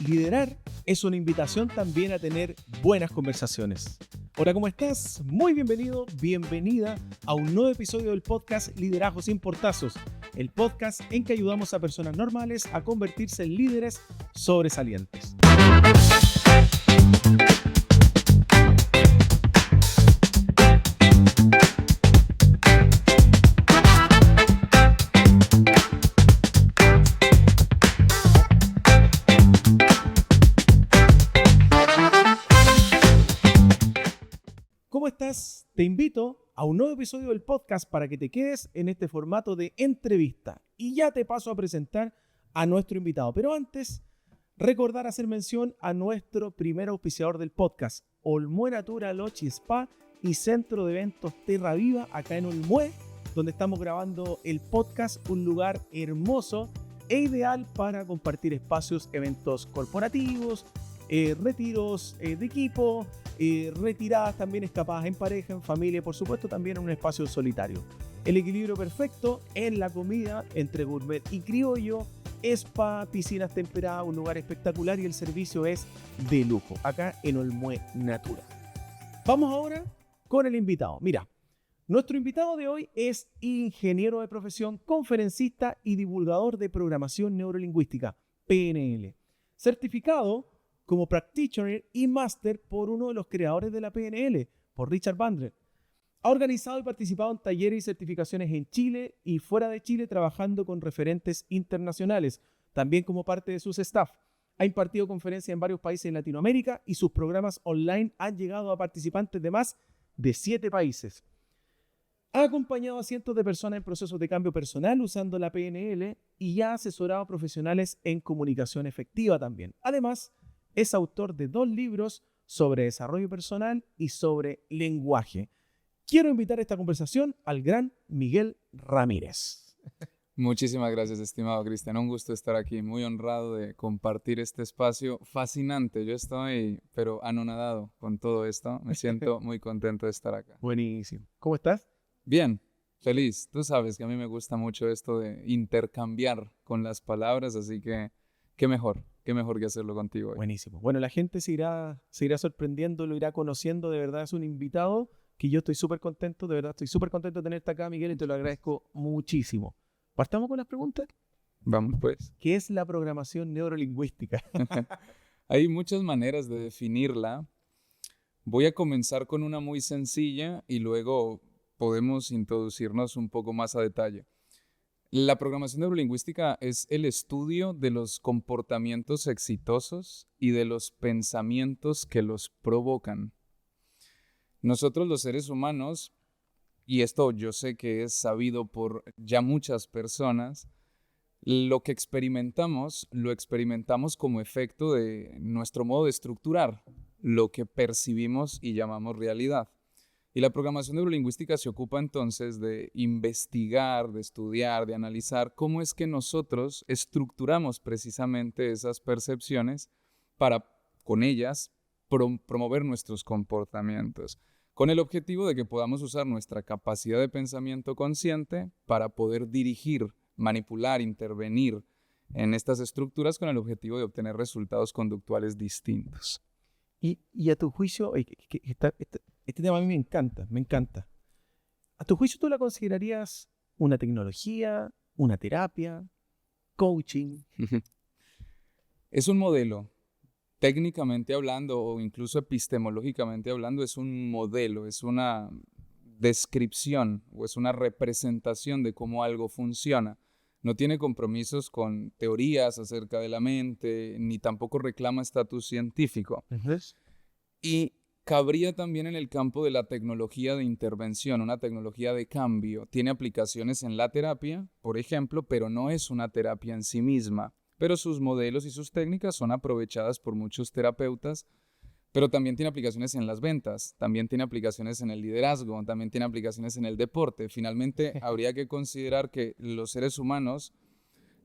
Liderar es una invitación también a tener buenas conversaciones. Hola, ¿cómo estás? Muy bienvenido, bienvenida a un nuevo episodio del podcast Liderazgo sin Portazos, el podcast en que ayudamos a personas normales a convertirse en líderes sobresalientes. ¿Cómo estás? Te invito a un nuevo episodio del podcast para que te quedes en este formato de entrevista. Y ya te paso a presentar a nuestro invitado. Pero antes, recordar hacer mención a nuestro primer auspiciador del podcast, Olmué Natura Lodge y Spa y Centro de Eventos Terra Viva, acá en Olmué, donde estamos grabando el podcast, un lugar hermoso e ideal para compartir espacios, eventos corporativos, retiros de equipo, retiradas también, escapadas en pareja, en familia, por supuesto también en un espacio solitario. El equilibrio perfecto en la comida entre gourmet y criollo, spa, piscinas temperadas, un lugar espectacular y el servicio es de lujo, acá en Olmué Natura. Vamos ahora con el invitado. Mira, nuestro invitado de hoy es ingeniero de profesión, conferencista y divulgador de programación neurolingüística, PNL, certificado como practitioner y máster por uno de los creadores de la PNL, por Richard Bandler. Ha organizado y participado en talleres y certificaciones en Chile y fuera de Chile, trabajando con referentes internacionales, también como parte de sus staff. Ha impartido conferencias en varios países en Latinoamérica y sus programas online han llegado a participantes de más de 7 países. Ha acompañado a cientos de personas en procesos de cambio personal usando la PNL y ha asesorado a profesionales en comunicación efectiva también. Además, es autor de 2 libros sobre desarrollo personal y sobre lenguaje. Quiero invitar a esta conversación al gran Miguel Ramírez. Muchísimas gracias, estimado Cristian. Un gusto estar aquí, muy honrado de compartir este espacio fascinante. Yo estoy, pero anonadado con todo esto. Me siento muy contento de estar acá. Buenísimo. ¿Cómo estás? Bien, feliz. Tú sabes que a mí me gusta mucho esto de intercambiar con las palabras, así que qué mejor que hacerlo contigo hoy. Buenísimo. Bueno, la gente se irá sorprendiendo, lo irá conociendo. De verdad es un invitado que yo estoy súper contento. De verdad estoy súper contento de tenerte acá, Miguel, y te lo agradezco muchísimo. ¿Partamos con las preguntas? Vamos pues. ¿Qué es la programación neurolingüística? Hay muchas maneras de definirla. Voy a comenzar con una muy sencilla y luego podemos introducirnos un poco más a detalle. La programación neurolingüística es el estudio de los comportamientos exitosos y de los pensamientos que los provocan. Nosotros los seres humanos, y esto yo sé que es sabido por ya muchas personas, lo que experimentamos, lo experimentamos como efecto de nuestro modo de estructurar lo que percibimos y llamamos realidad. Y la programación neurolingüística se ocupa entonces de investigar, de estudiar, de analizar cómo es que nosotros estructuramos precisamente esas percepciones para, con ellas, promover nuestros comportamientos, con el objetivo de que podamos usar nuestra capacidad de pensamiento consciente para poder dirigir, manipular, intervenir en estas estructuras con el objetivo de obtener resultados conductuales distintos. Y a tu juicio, este tema a mí me encanta. ¿A tu juicio tú la considerarías una tecnología, una terapia, coaching? Es un modelo. Técnicamente hablando o incluso epistemológicamente hablando, es un modelo, es una descripción o es una representación de cómo algo funciona. No tiene compromisos con teorías acerca de la mente, ni tampoco reclama estatus científico. ¿Ves? Y cabría también en el campo de la tecnología de intervención, una tecnología de cambio. Tiene aplicaciones en la terapia, por ejemplo, pero no es una terapia en sí misma. Pero sus modelos y sus técnicas son aprovechadas por muchos terapeutas, pero también tiene aplicaciones en las ventas, también tiene aplicaciones en el liderazgo, también tiene aplicaciones en el deporte. Finalmente, habría que considerar que los seres humanos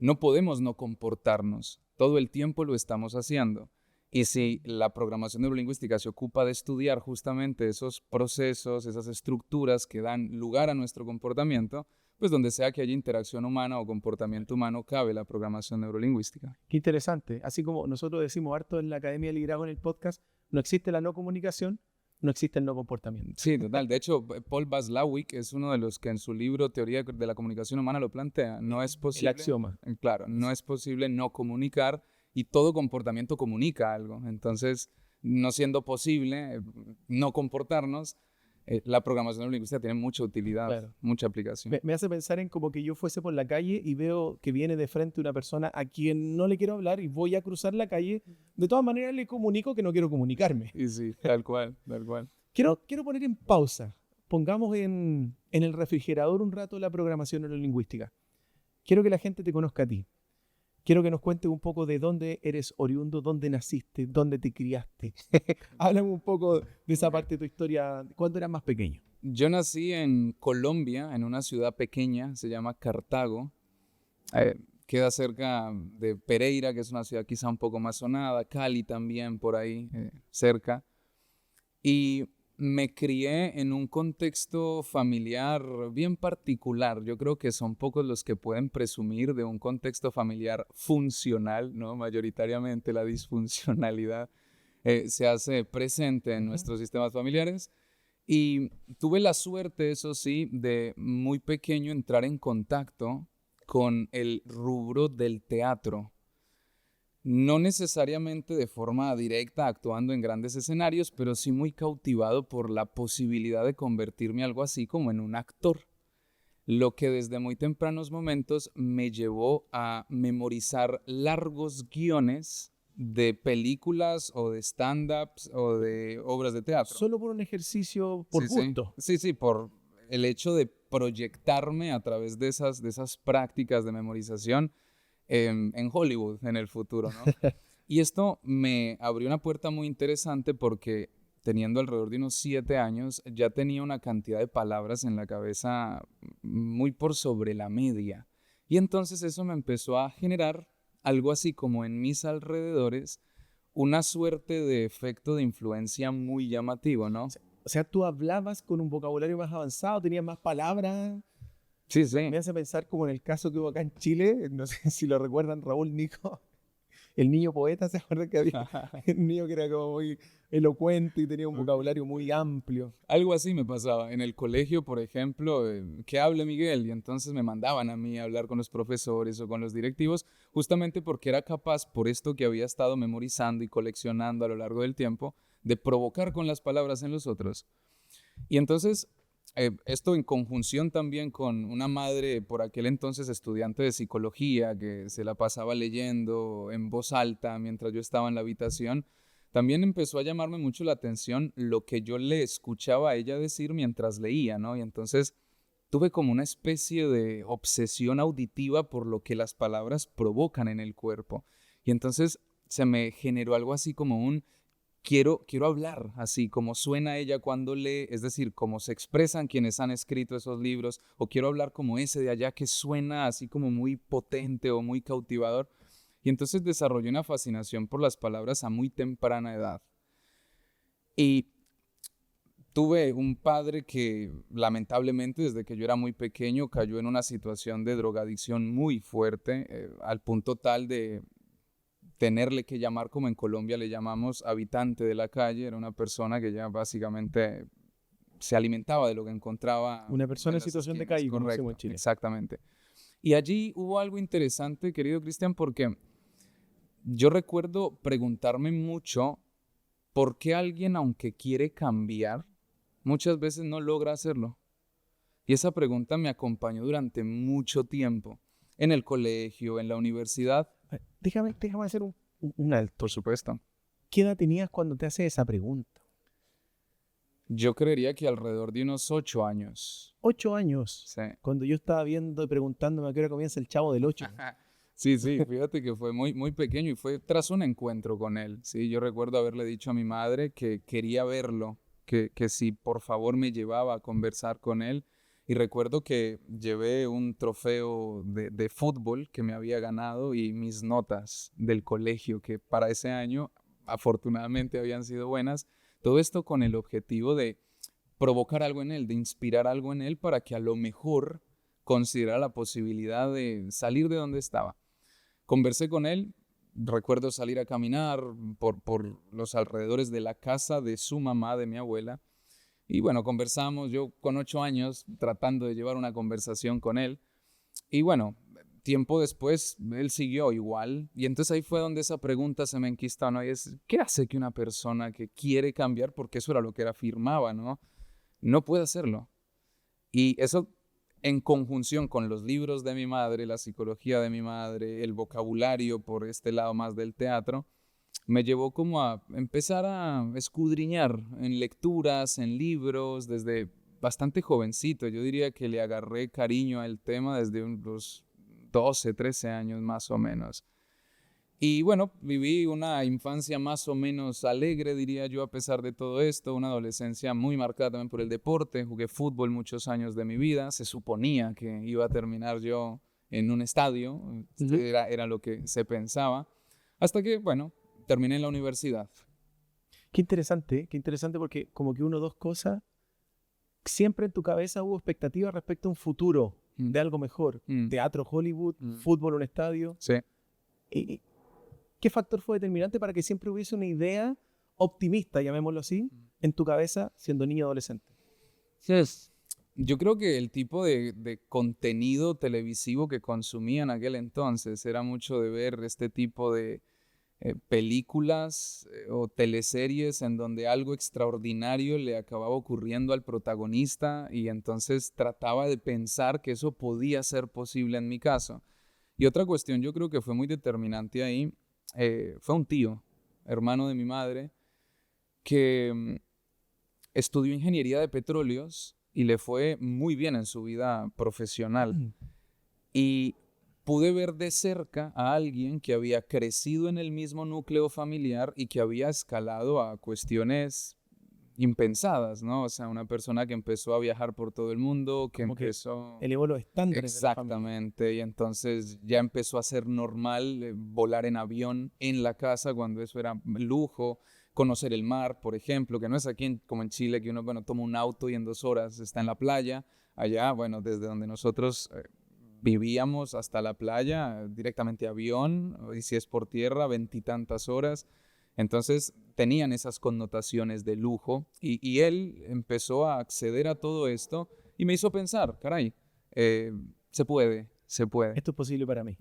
no podemos no comportarnos, todo el tiempo lo estamos haciendo. Y si la programación neurolingüística se ocupa de estudiar justamente esos procesos, esas estructuras que dan lugar a nuestro comportamiento, pues donde sea que haya interacción humana o comportamiento humano, cabe la programación neurolingüística. Qué interesante. Así como nosotros decimos harto en la Academia del Liderazgo en el podcast, no existe la no comunicación, no existe el no comportamiento. Sí, total. De hecho, Paul Watzlawick es uno de los que en su libro Teoría de la Comunicación Humana lo plantea. No es posible, El axioma. claro, no es posible no comunicar y todo comportamiento comunica algo. Entonces, no siendo posible no comportarnos, la programación neurolingüística tiene mucha utilidad, Claro. mucha aplicación. Me hace pensar en como que yo fuese por la calle y veo que viene de frente una persona a quien no le quiero hablar y voy a cruzar la calle. De todas maneras le comunico que no quiero comunicarme. Y sí, tal cual, tal cual. Quiero poner en pausa. Pongamos en el refrigerador un rato la programación neurolingüística. Quiero que la gente te conozca a ti. Quiero que nos cuentes un poco de dónde eres oriundo, dónde naciste, dónde te criaste. Háblame un poco de esa parte de tu historia, cuando eras más pequeño. Yo nací en Colombia, en una ciudad pequeña, se llama Cartago. Queda cerca de Pereira, que es una ciudad quizá un poco más sonada, Cali también por ahí cerca. Y me crié en un contexto familiar bien particular. Yo creo que son pocos los que pueden presumir de un contexto familiar funcional, ¿no? Mayoritariamente la disfuncionalidad se hace presente en nuestros sistemas familiares. Y tuve la suerte, eso sí, de muy pequeño entrar en contacto con el rubro del teatro. No necesariamente de forma directa actuando en grandes escenarios, pero sí muy cautivado por la posibilidad de convertirme algo así como en un actor. Lo que desde muy tempranos momentos me llevó a memorizar largos guiones de películas o de stand-ups o de obras de teatro. Solo por un ejercicio, por Sí, gusto. sí, por el hecho de proyectarme a través de esas prácticas de memorización en Hollywood en el futuro, ¿no? Y esto me abrió una puerta muy interesante porque teniendo alrededor de unos 7 años ya tenía una cantidad de palabras en la cabeza muy por sobre la media. Y entonces eso me empezó a generar algo así como en mis alrededores una suerte de efecto de influencia muy llamativo, ¿no? O sea, tú hablabas con un vocabulario más avanzado, tenías más palabras. Sí, sí. Me hace pensar como en el caso que hubo acá en Chile, no sé si lo recuerdan, Raúl Nico, el niño poeta, ¿se acuerdan que había un niño que era como muy elocuente y tenía un vocabulario muy amplio? Algo así me pasaba. En el colegio, por ejemplo, que hable Miguel, y entonces me mandaban a mí a hablar con los profesores o con los directivos, justamente porque era capaz, por esto que había estado memorizando y coleccionando a lo largo del tiempo, de provocar con las palabras en los otros. Y entonces, esto en conjunción también con una madre por aquel entonces estudiante de psicología que se la pasaba leyendo en voz alta mientras yo estaba en la habitación, también empezó a llamarme mucho la atención lo que yo le escuchaba a ella decir mientras leía, ¿no? Y entonces tuve como una especie de obsesión auditiva por lo que las palabras provocan en el cuerpo. Y entonces se me generó algo así como un quiero hablar así como suena ella cuando lee, es decir, como se expresan quienes han escrito esos libros, o quiero hablar como ese de allá que suena así como muy potente o muy cautivador. Y entonces desarrollé una fascinación por las palabras a muy temprana edad. Y tuve un padre que lamentablemente desde que yo era muy pequeño cayó en una situación de drogadicción muy fuerte, al punto tal de tenerle que llamar, como en Colombia le llamamos, habitante de la calle. Era una persona que ya básicamente se alimentaba de lo que encontraba Una persona en las situación de esquinas. calle, como decimos en Correcto, Chile. exactamente. Y allí hubo algo interesante, querido Cristian, porque yo recuerdo preguntarme mucho por qué alguien, aunque quiere cambiar, muchas veces no logra hacerlo. Y esa pregunta me acompañó durante mucho tiempo, en el colegio, en la universidad. Déjame hacer un alto. Por supuesto. ¿Qué edad tenías cuando te haces esa pregunta? Yo creería que alrededor de unos 8 años. 8 años. Sí. Cuando yo estaba viendo y preguntándome a qué hora comienza el Chavo del 8. Sí, fíjate que fue muy, muy pequeño y fue tras un encuentro con él. Sí, yo recuerdo haberle dicho a mi madre que quería verlo, que si por favor me llevaba a conversar con él. Y recuerdo que llevé un trofeo de fútbol que me había ganado y mis notas del colegio, que para ese año afortunadamente habían sido buenas. Todo esto con el objetivo de provocar algo en él, de inspirar algo en él para que a lo mejor considerar la posibilidad de salir de donde estaba. Conversé con él, recuerdo salir a caminar por los alrededores de la casa de su mamá, de mi abuela, y bueno, conversamos, yo con 8 años tratando de llevar una conversación con él, y bueno, tiempo después él siguió igual, y entonces ahí fue donde esa pregunta se me enquistó, ¿no? Y es, ¿qué hace que una persona que quiere cambiar, porque eso era lo que él afirmaba, ¿no? No puede hacerlo? Y eso en conjunción con los libros de mi madre, la psicología de mi madre, el vocabulario por este lado más del teatro, me llevó como a empezar a escudriñar en lecturas, en libros, desde bastante jovencito. Yo diría que le agarré cariño al tema desde unos 12, 13 años más o menos. Y bueno, viví una infancia más o menos alegre, diría yo, a pesar de todo esto, una adolescencia muy marcada también por el deporte, jugué fútbol muchos años de mi vida, se suponía que iba a terminar yo en un estadio, era lo que se pensaba, hasta que, bueno, terminé en la universidad. Qué interesante porque como que uno o dos cosas, siempre en tu cabeza hubo expectativas respecto a un futuro de algo mejor. Teatro Hollywood, fútbol un estadio. Sí. ¿Y qué factor fue determinante para que siempre hubiese una idea optimista, llamémoslo así, en tu cabeza siendo niño adolescente? Yo creo que el tipo de contenido televisivo que consumía en aquel entonces era mucho de ver este tipo de películas o teleseries en donde algo extraordinario le acababa ocurriendo al protagonista y entonces trataba de pensar que eso podía ser posible en mi caso. Y otra cuestión yo creo que fue muy determinante ahí, fue un tío, hermano de mi madre, que estudió ingeniería de petróleos y le fue muy bien en su vida profesional. Y pude ver de cerca a alguien que había crecido en el mismo núcleo familiar y que había escalado a cuestiones impensadas, ¿no? O sea, una persona que empezó a viajar por todo el mundo, que Como empezó... elevó los estándares de la familia. Exactamente, y entonces ya empezó a ser normal volar en avión en la casa cuando eso era lujo, conocer el mar, por ejemplo, que no es aquí como en Chile, que uno, bueno, toma un auto y en 2 horas está en la playa. Allá, bueno, desde donde nosotros vivíamos hasta la playa, directamente avión, y si es por tierra, 20 y tantas horas. Entonces tenían esas connotaciones de lujo y él empezó a acceder a todo esto y me hizo pensar, caray, se puede. Esto es posible para mí.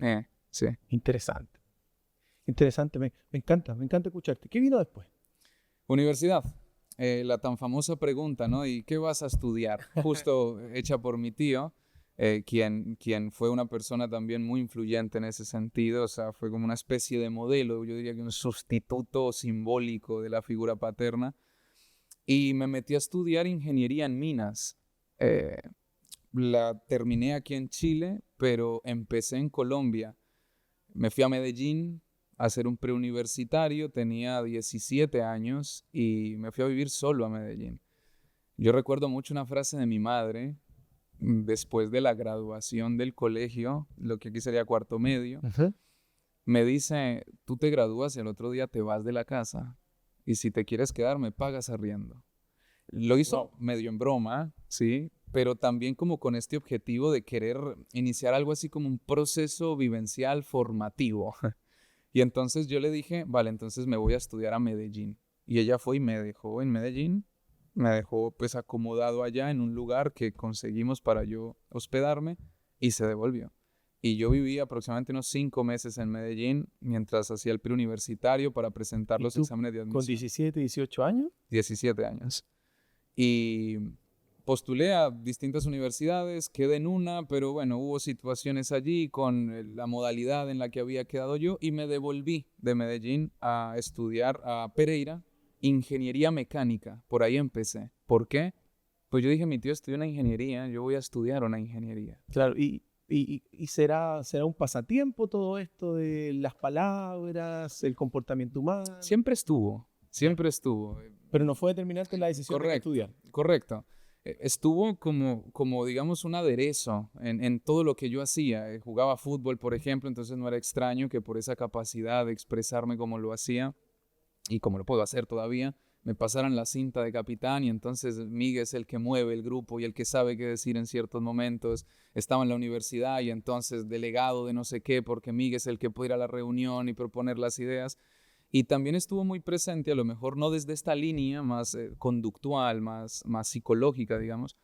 Sí. Interesante. Me encanta escucharte. ¿Qué vino después? Universidad. La tan famosa pregunta, ¿no? ¿Y qué vas a estudiar? Justo hecha por mi tío. Quien fue una persona también muy influyente en ese sentido, o sea, fue como una especie de modelo, yo diría que un sustituto simbólico de la figura paterna, y me metí a estudiar ingeniería en minas. La terminé aquí en Chile, pero empecé en Colombia. Me fui a Medellín a hacer un preuniversitario, tenía 17 años y me fui a vivir solo a Medellín. Yo recuerdo mucho una frase de mi madre, después de la graduación del colegio, lo que aquí sería cuarto medio, me dice, tú te gradúas y el otro día te vas de la casa y si te quieres quedar me pagas arriendo. Lo hizo medio en broma, sí, pero también como con este objetivo de querer iniciar algo así como un proceso vivencial formativo. Y entonces yo le dije, vale, entonces me voy a estudiar a Medellín. Y ella fue y me dejó en Medellín. Me dejó pues acomodado allá en un lugar que conseguimos para yo hospedarme y se devolvió. Y yo viví aproximadamente unos 5 meses en Medellín mientras hacía el preuniversitario para presentar los exámenes de admisión. ¿Con 17, 18 años? 17 años. Y postulé a distintas universidades, quedé en una, pero bueno, hubo situaciones allí con la modalidad en la que había quedado yo y me devolví de Medellín a estudiar a Pereira, ingeniería mecánica. Por ahí empecé. ¿Por qué? Pues yo dije, mi tío estudió una ingeniería, yo voy a estudiar una ingeniería. Claro, y será un pasatiempo todo esto de las palabras, el comportamiento humano. Siempre estuvo. Pero no fue determinante en la decisión de estudiar. Correcto. Estuvo como, digamos, un aderezo en todo lo que yo hacía. Jugaba fútbol, por ejemplo, entonces no era extraño que por esa capacidad de expresarme como lo hacía y como lo puedo hacer todavía, me pasaran la cinta de capitán y entonces Miguel es el que mueve el grupo y el que sabe qué decir en ciertos momentos. Estaba en la universidad y entonces delegado de no sé qué porque Miguel es el que puede ir a la reunión y proponer las ideas. Y también estuvo muy presente, a lo mejor no desde esta línea más conductual, más psicológica, digamos,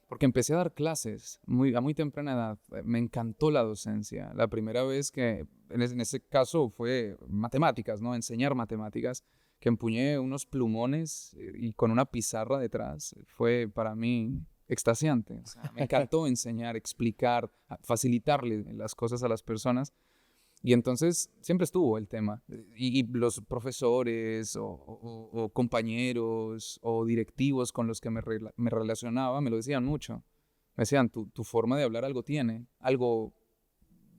porque empecé a dar clases a muy temprana edad. Me encantó la docencia. La primera vez que, en ese caso, fue matemáticas, ¿no? Enseñar matemáticas, que empuñé unos plumones y con una pizarra detrás. Fue para mí extasiante. O sea, me encantó enseñar, explicar, facilitarle las cosas a las personas. Y entonces siempre estuvo el tema. Y los profesores o compañeros o directivos con los que me relacionaba me lo decían mucho. Me decían, tu forma de hablar algo tiene, algo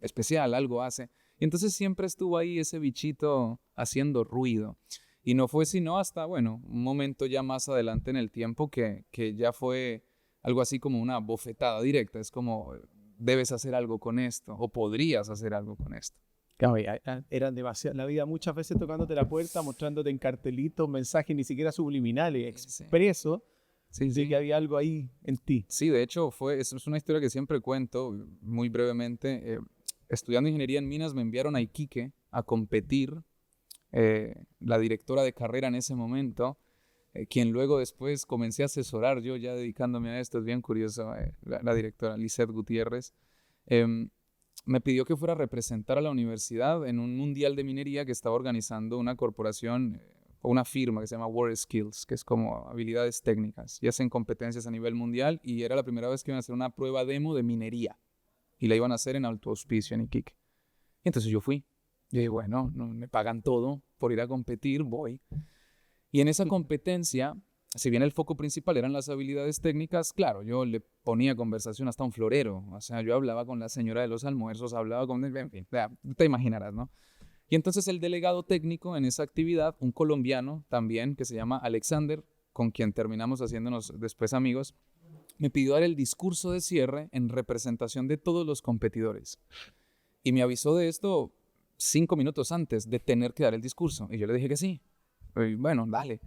especial, algo hace. Y entonces siempre estuvo ahí ese bichito haciendo ruido. Y no fue sino hasta, bueno, un momento ya más adelante en el tiempo que ya fue algo así como una bofetada directa. Es como, debes hacer algo con esto o podrías hacer algo con esto. Claro, eran demasiado, la vida muchas veces tocándote la puerta, mostrándote en cartelitos, mensajes ni siquiera subliminales, expresos, Sí, de sí. que había algo ahí en ti. Sí, de hecho, es una historia que siempre cuento muy brevemente. Estudiando ingeniería en minas me enviaron a Iquique a competir. La directora de carrera en ese momento, quien luego después comencé a asesorar yo ya dedicándome a esto, es bien curioso, la directora Lisette Gutiérrez, me pidió que fuera a representar a la universidad en un mundial de minería que estaba organizando una corporación o una firma que se llama World Skills, que es como habilidades técnicas, y hacen competencias a nivel mundial, y era la primera vez que iban a hacer una prueba demo de minería, y la iban a hacer en Alto Hospicio, en Iquique. Y entonces yo fui. Yo dije, bueno, no, me pagan todo por ir a competir, voy. Y en esa competencia, si bien el foco principal eran las habilidades técnicas, claro, yo le ponía conversación hasta un florero. O sea, yo hablaba con la señora de los almuerzos, hablaba con... En fin, te imaginarás, ¿no? Y entonces el delegado técnico en esa actividad, un colombiano también, que se llama Alexander, con quien terminamos haciéndonos después amigos, me pidió dar el discurso de cierre en representación de todos los competidores. Y me avisó de esto 5 minutos antes de tener que dar el discurso. Y yo le dije que sí. Y bueno, dale.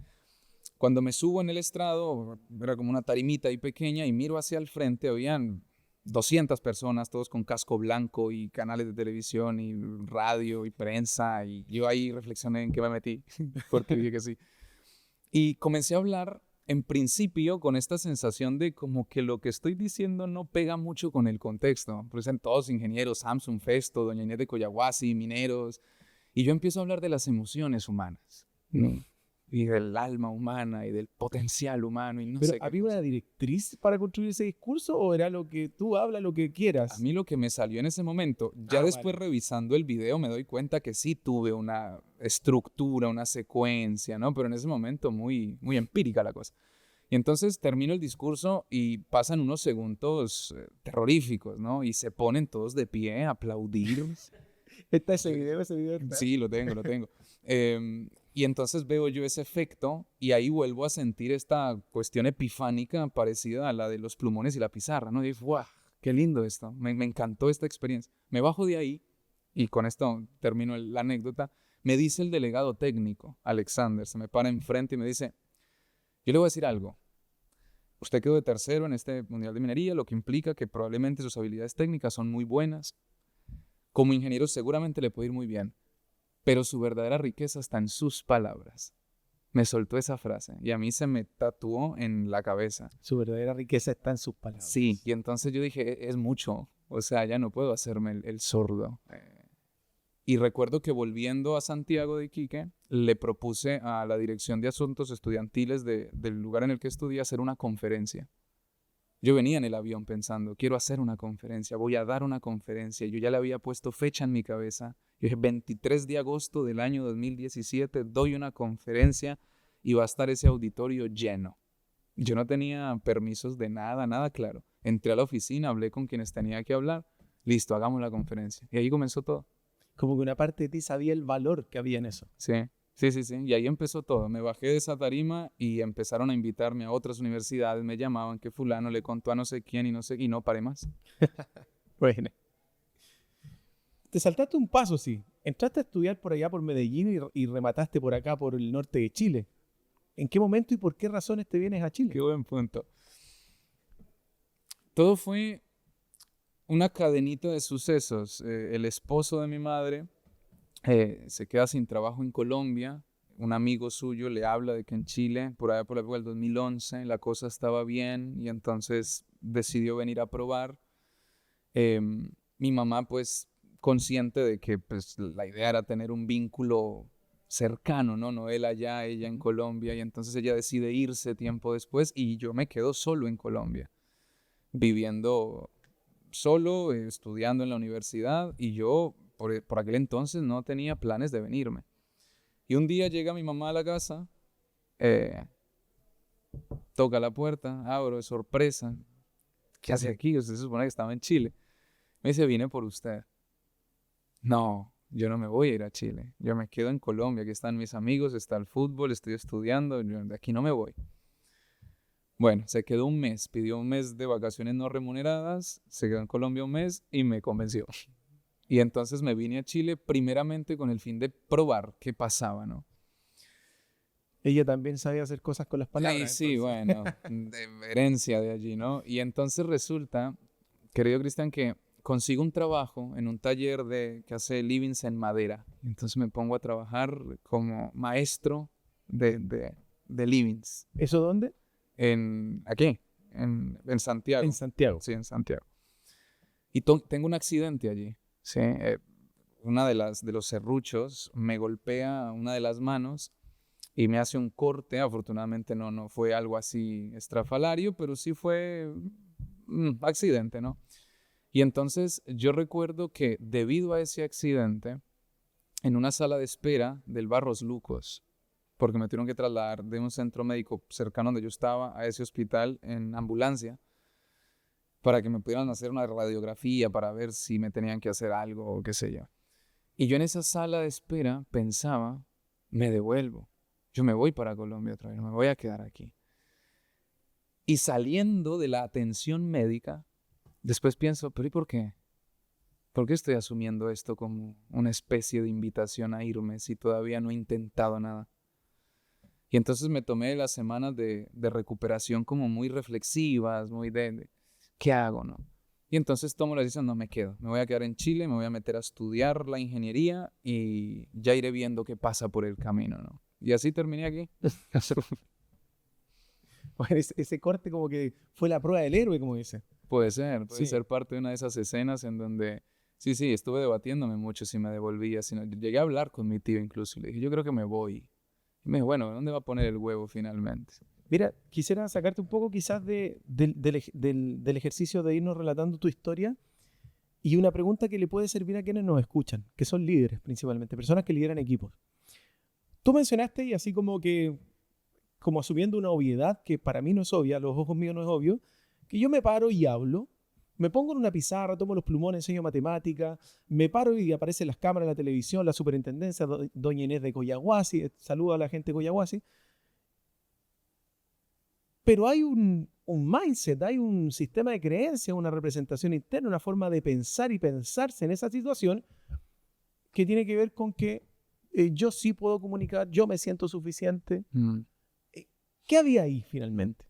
Cuando me subo en el estrado, era como una tarimita ahí pequeña, y miro hacia el frente, habían 200 personas, todos con casco blanco y canales de televisión y radio y prensa. Y yo ahí reflexioné en qué me metí, porque dije que sí. Y comencé a hablar en principio con esta sensación de como que lo que estoy diciendo no pega mucho con el contexto. Porque son todos ingenieros, Samsung, Festo, Doña Inés de Coyahuasi, mineros. Y yo empiezo a hablar de las emociones humanas, ¿no? Y del alma humana y del potencial humano y no ¿Pero sé qué había cosa. una directriz para construir ese discurso o era lo que tú hablas, lo que A quieras? mí lo que me salió en ese momento, ya después Vale. revisando el video me doy cuenta que sí tuve una estructura, una secuencia, ¿no? Pero en ese momento muy, muy empírica la cosa. Y entonces termino el discurso y pasan unos segundos terroríficos, ¿no? Y se ponen todos de pie a aplaudir. ¿Está ese video está? Sí, lo tengo, lo tengo. Y entonces veo yo ese efecto y ahí vuelvo a sentir esta cuestión epifánica parecida a la de los plumones y la pizarra, ¿no? Y digo, ¡guau! ¡Qué lindo esto! Me encantó esta experiencia. Me bajo de ahí y con esto termino la anécdota. Me dice el delegado técnico, Alexander, se me para enfrente y me dice, yo le voy a decir algo. Usted quedó de tercero en este Mundial de Minería, lo que implica que probablemente sus habilidades técnicas son muy buenas. Como ingeniero seguramente le puede ir muy bien, pero su verdadera riqueza está en sus palabras. Me soltó esa frase y a mí se me tatuó en la cabeza. Su verdadera riqueza está en sus palabras. Sí, y entonces yo dije, es mucho, o sea, ya no puedo hacerme el sordo. Y recuerdo que volviendo a Santiago de Iquique, le propuse a la Dirección de Asuntos Estudiantiles del lugar en el que estudié hacer una conferencia. Yo venía en el avión pensando, quiero hacer una conferencia, voy a dar una conferencia. Yo ya le había puesto fecha en mi cabeza. Yo dije, 23 de agosto del año 2017, doy una conferencia y va a estar ese auditorio lleno. Yo no tenía permisos de nada, nada claro. Entré a la oficina, hablé con quienes tenía que hablar. Listo, hagamos la conferencia. Y ahí comenzó todo. Como que una parte de ti sabía el valor que había en eso. Sí. Sí. Y ahí empezó todo. Me bajé de esa tarima y empezaron a invitarme a otras universidades. Me llamaban que fulano le contó a no sé quién y no paré más. Bueno. Te saltaste un paso, sí. Entraste a estudiar por allá por Medellín y remataste por acá por el norte de Chile. ¿En qué momento y por qué razones te vienes a Chile? Qué buen punto. Todo fue una cadenita de sucesos. El esposo de mi madre se queda sin trabajo en Colombia. Un amigo suyo le habla de que en Chile, por allá por la época del 2011, la cosa estaba bien y entonces decidió venir a probar. Mi mamá, pues, consciente de que pues, la idea era tener un vínculo cercano, ¿no? No él allá, ella en Colombia, y entonces ella decide irse tiempo después y yo me quedo solo en Colombia, viviendo solo, estudiando en la universidad, y yo por aquel entonces no tenía planes de venirme. Y un día llega mi mamá a la casa, eh, toca la puerta, abro de sorpresa. ¿Qué hace aquí? Usted se supone que estaba en Chile. Me dice, vine por usted. No, yo no me voy a ir a Chile. Yo me quedo en Colombia. Aquí están mis amigos, está el fútbol, estoy estudiando. Yo de aquí no me voy. Bueno, se quedó un mes. Pidió un mes de vacaciones no remuneradas. Se quedó en Colombia un mes y me convenció. Y entonces me vine a Chile primeramente con el fin de probar qué pasaba, ¿no? Ella también sabía hacer cosas con las palabras. Sí, bueno, de herencia de allí, ¿no? Y entonces resulta, querido Cristian, que consigo un trabajo en un taller que hace livings en madera. Entonces me pongo a trabajar como maestro de livings. ¿Eso dónde? Aquí, en Santiago. En Santiago. Sí, en Santiago. Y tengo un accidente allí, ¿sí? Una de los serruchos me golpea una de las manos y me hace un corte. Afortunadamente no fue algo así estrafalario, pero sí fue accidente, ¿no? Y entonces yo recuerdo que debido a ese accidente, en una sala de espera del Barros Lucos, porque me tuvieron que trasladar de un centro médico cercano donde yo estaba a ese hospital en ambulancia, para que me pudieran hacer una radiografía para ver si me tenían que hacer algo o qué sé yo. Y yo en esa sala de espera pensaba, me devuelvo. Yo me voy para Colombia otra vez, no me voy a quedar aquí. Y saliendo de la atención médica, después pienso, ¿pero y por qué? ¿Por qué estoy asumiendo esto como una especie de invitación a irme si todavía no he intentado nada? Y entonces me tomé las semanas de recuperación como muy reflexivas, muy de ¿qué hago, no? Y entonces tomo la decisión, no me quedo. Me voy a quedar en Chile, me voy a meter a estudiar la ingeniería y ya iré viendo qué pasa por el camino, ¿no? Y así terminé aquí. Bueno, ese corte como que fue la prueba del héroe, como dice. Puede Sí. ser parte de una de esas escenas en donde, sí, estuve debatiéndome mucho si me devolvía, llegué a hablar con mi tío incluso y le dije, yo creo que me voy. Y me dijo, bueno, ¿dónde va a poner el huevo finalmente? Mira, quisiera sacarte un poco quizás del ejercicio de irnos relatando tu historia y una pregunta que le puede servir a quienes nos escuchan, que son líderes principalmente, personas que lideran equipos. Tú mencionaste, y así como asumiendo una obviedad que para mí no es obvia, a los ojos míos no es obvio, que yo me paro y hablo, me pongo en una pizarra, tomo los plumones, enseño matemática, me paro y aparecen las cámaras, la televisión, la superintendencia, doña Inés de Coyahuasi, saludo a la gente de Coyahuasi. Pero hay un mindset, hay un sistema de creencias, una representación interna, una forma de pensar y pensarse en esa situación que tiene que ver con que yo sí puedo comunicar, yo me siento suficiente. ¿Qué había ahí finalmente?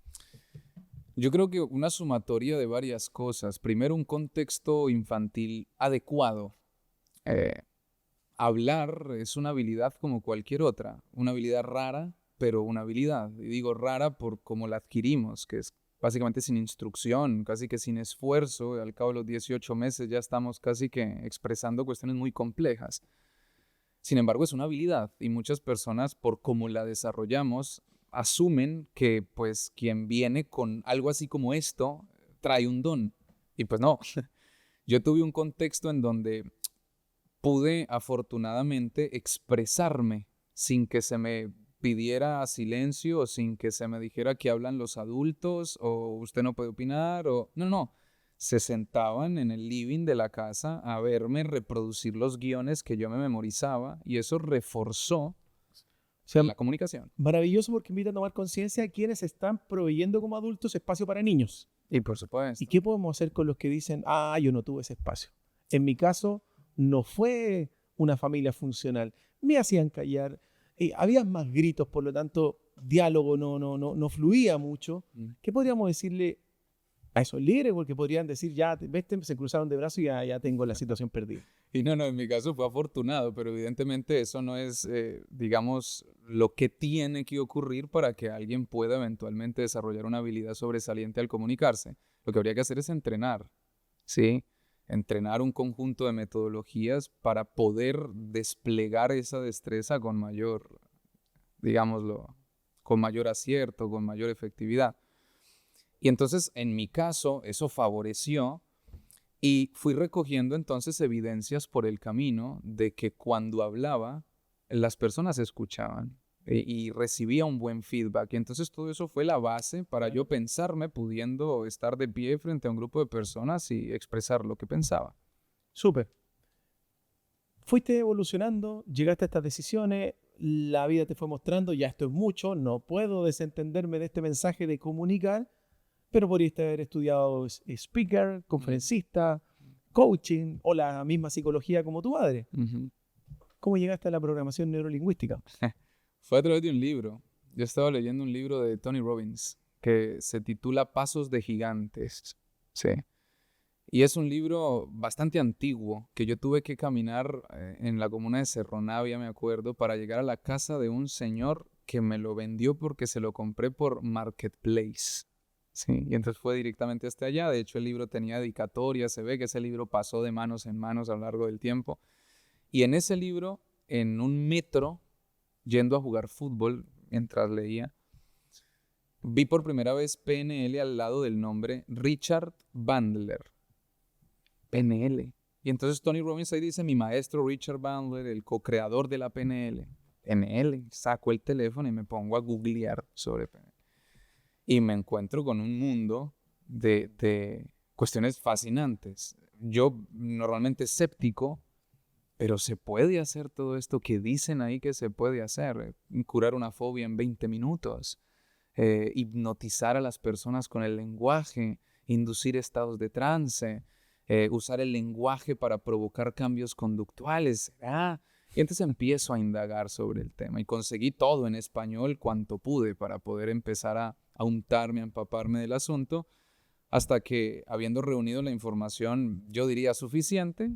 Yo creo que una sumatoria de varias cosas. Primero, un contexto infantil adecuado. Hablar es una habilidad como cualquier otra, una habilidad rara, pero una habilidad. Y digo rara por cómo la adquirimos, que es básicamente sin instrucción, casi que sin esfuerzo. Al cabo de los 18 meses ya estamos casi que expresando cuestiones muy complejas. Sin embargo, es una habilidad y muchas personas, por cómo la desarrollamos, asumen que pues quien viene con algo así como esto trae un don. Y pues no, yo tuve un contexto en donde pude afortunadamente expresarme sin que se me pidiera silencio o sin que se me dijera que hablan los adultos o usted no puede opinar o no. Se sentaban en el living de la casa a verme reproducir los guiones que yo me memorizaba y eso reforzó la comunicación. Maravilloso porque invita a tomar conciencia a quienes están proveyendo como adultos espacio para niños. Y por supuesto. ¿Y qué podemos hacer con los que dicen, yo no tuve ese espacio? En mi caso, no fue una familia funcional. Me hacían callar. Había más gritos, por lo tanto, diálogo no fluía mucho. ¿Qué podríamos decirle a esos líderes? Porque podrían decir, ya, ves, se cruzaron de brazos y ya tengo la situación perdida. Y no, en mi caso fue afortunado, pero evidentemente eso no es, digamos, lo que tiene que ocurrir para que alguien pueda eventualmente desarrollar una habilidad sobresaliente al comunicarse. Lo que habría que hacer es entrenar, ¿sí? Entrenar un conjunto de metodologías para poder desplegar esa destreza con mayor, digámoslo, con mayor acierto, con mayor efectividad. Y entonces, en mi caso, eso favoreció y fui recogiendo entonces evidencias por el camino de que cuando hablaba, las personas escuchaban y recibía un buen feedback. Y entonces todo eso fue la base para yo pensarme pudiendo estar de pie frente a un grupo de personas y expresar lo que pensaba. Súper. Fuiste evolucionando, llegaste a estas decisiones, la vida te fue mostrando, ya esto es mucho, no puedo desentenderme de este mensaje de comunicar, pero podrías haber estudiado speaker, conferencista, coaching o la misma psicología como tu madre. ¿Cómo llegaste a la programación neurolingüística? Fue a través de un libro. Yo estaba leyendo un libro de Tony Robbins que se titula Pasos de Gigantes. Sí. Y es un libro bastante antiguo que yo tuve que caminar en la comuna de Cerro Navia, me acuerdo, para llegar a la casa de un señor que me lo vendió porque se lo compré por Marketplace. Sí, y entonces fue directamente hasta allá. De hecho, el libro tenía dedicatoria. Se ve que ese libro pasó de manos en manos a lo largo del tiempo. Y en ese libro, en un metro, yendo a jugar fútbol mientras leía, vi por primera vez PNL al lado del nombre Richard Bandler. PNL. Y entonces Tony Robbins ahí dice, mi maestro Richard Bandler, el co-creador de la PNL. PNL. Saco el teléfono y me pongo a googlear sobre PNL. Y me encuentro con un mundo de cuestiones fascinantes. Yo normalmente escéptico, pero se puede hacer todo esto que dicen ahí que se puede hacer. Curar una fobia en 20 minutos. Hipnotizar a las personas con el lenguaje. Inducir estados de trance. Usar el lenguaje para provocar cambios conductuales. Y entonces empiezo a indagar sobre el tema y conseguí todo en español cuanto pude para poder empezar a untarme, a empaparme del asunto, hasta que, habiendo reunido la información, yo diría suficiente,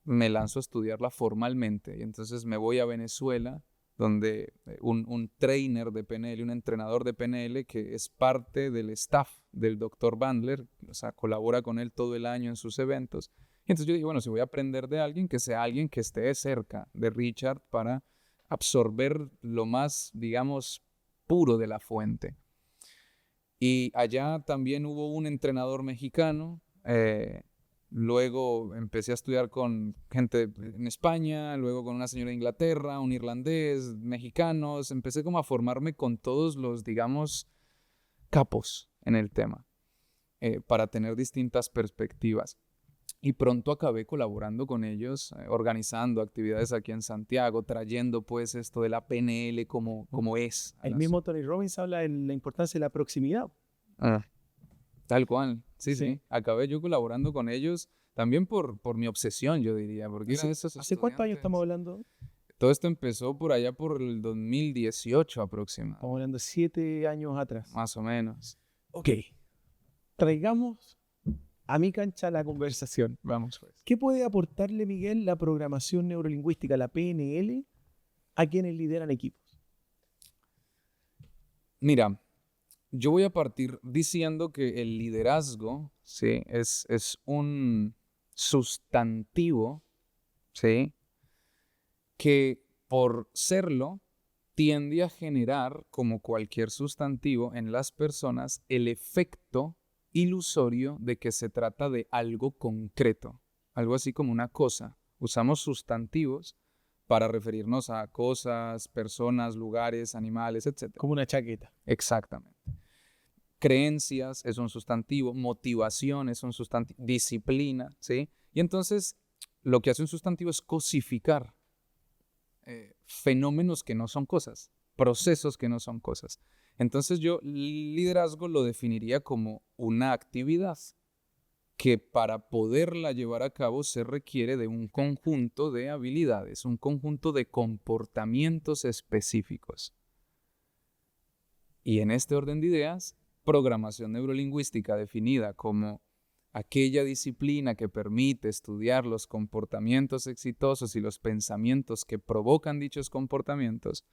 me lanzo a estudiarla formalmente. Y entonces me voy a Venezuela, donde un trainer de PNL, un entrenador de PNL que es parte del staff del doctor Bandler, o sea, colabora con él todo el año en sus eventos. Y entonces yo dije, bueno, si voy a aprender de alguien, que sea alguien que esté cerca de Richard para absorber lo más, digamos, puro de la fuente. Y allá también hubo un entrenador mexicano. Luego empecé a estudiar con gente en España, luego con una señora de Inglaterra, un irlandés, mexicanos. Empecé como a formarme con todos los, digamos, capos en el tema para tener distintas perspectivas. Y pronto acabé colaborando con ellos, organizando actividades aquí en Santiago, trayendo pues esto de la PNL como es. El mismo Tony Robbins habla de la importancia de la proximidad. Tal cual, sí. Acabé yo colaborando con ellos también por mi obsesión, yo diría. Porque ¿Hace cuántos años estamos hablando? Todo esto empezó por allá por el 2018 aproximadamente. Estamos hablando de 7 años atrás. Más o menos. Ok. Traigamos a mi cancha la conversación. Vamos pues. ¿Qué puede aportarle, Miguel, la programación neurolingüística, la PNL, a quienes lideran equipos? Mira, yo voy a partir diciendo que el liderazgo, ¿sí? es un sustantivo, ¿sí? que por serlo tiende a generar, como cualquier sustantivo en las personas, el efecto ilusorio de que se trata de algo concreto, algo así como una cosa. Usamos sustantivos para referirnos a cosas, personas, lugares, animales, etc. Como una chaqueta. Exactamente. Creencias es un sustantivo, motivación es un sustantivo, disciplina, ¿sí? Y entonces lo que hace un sustantivo es cosificar fenómenos que no son cosas, procesos que no son cosas. Entonces yo liderazgo lo definiría como una actividad que para poderla llevar a cabo se requiere de un conjunto de habilidades, un conjunto de comportamientos específicos. Y en este orden de ideas, programación neurolingüística definida como aquella disciplina que permite estudiar los comportamientos exitosos y los pensamientos que provocan dichos comportamientos.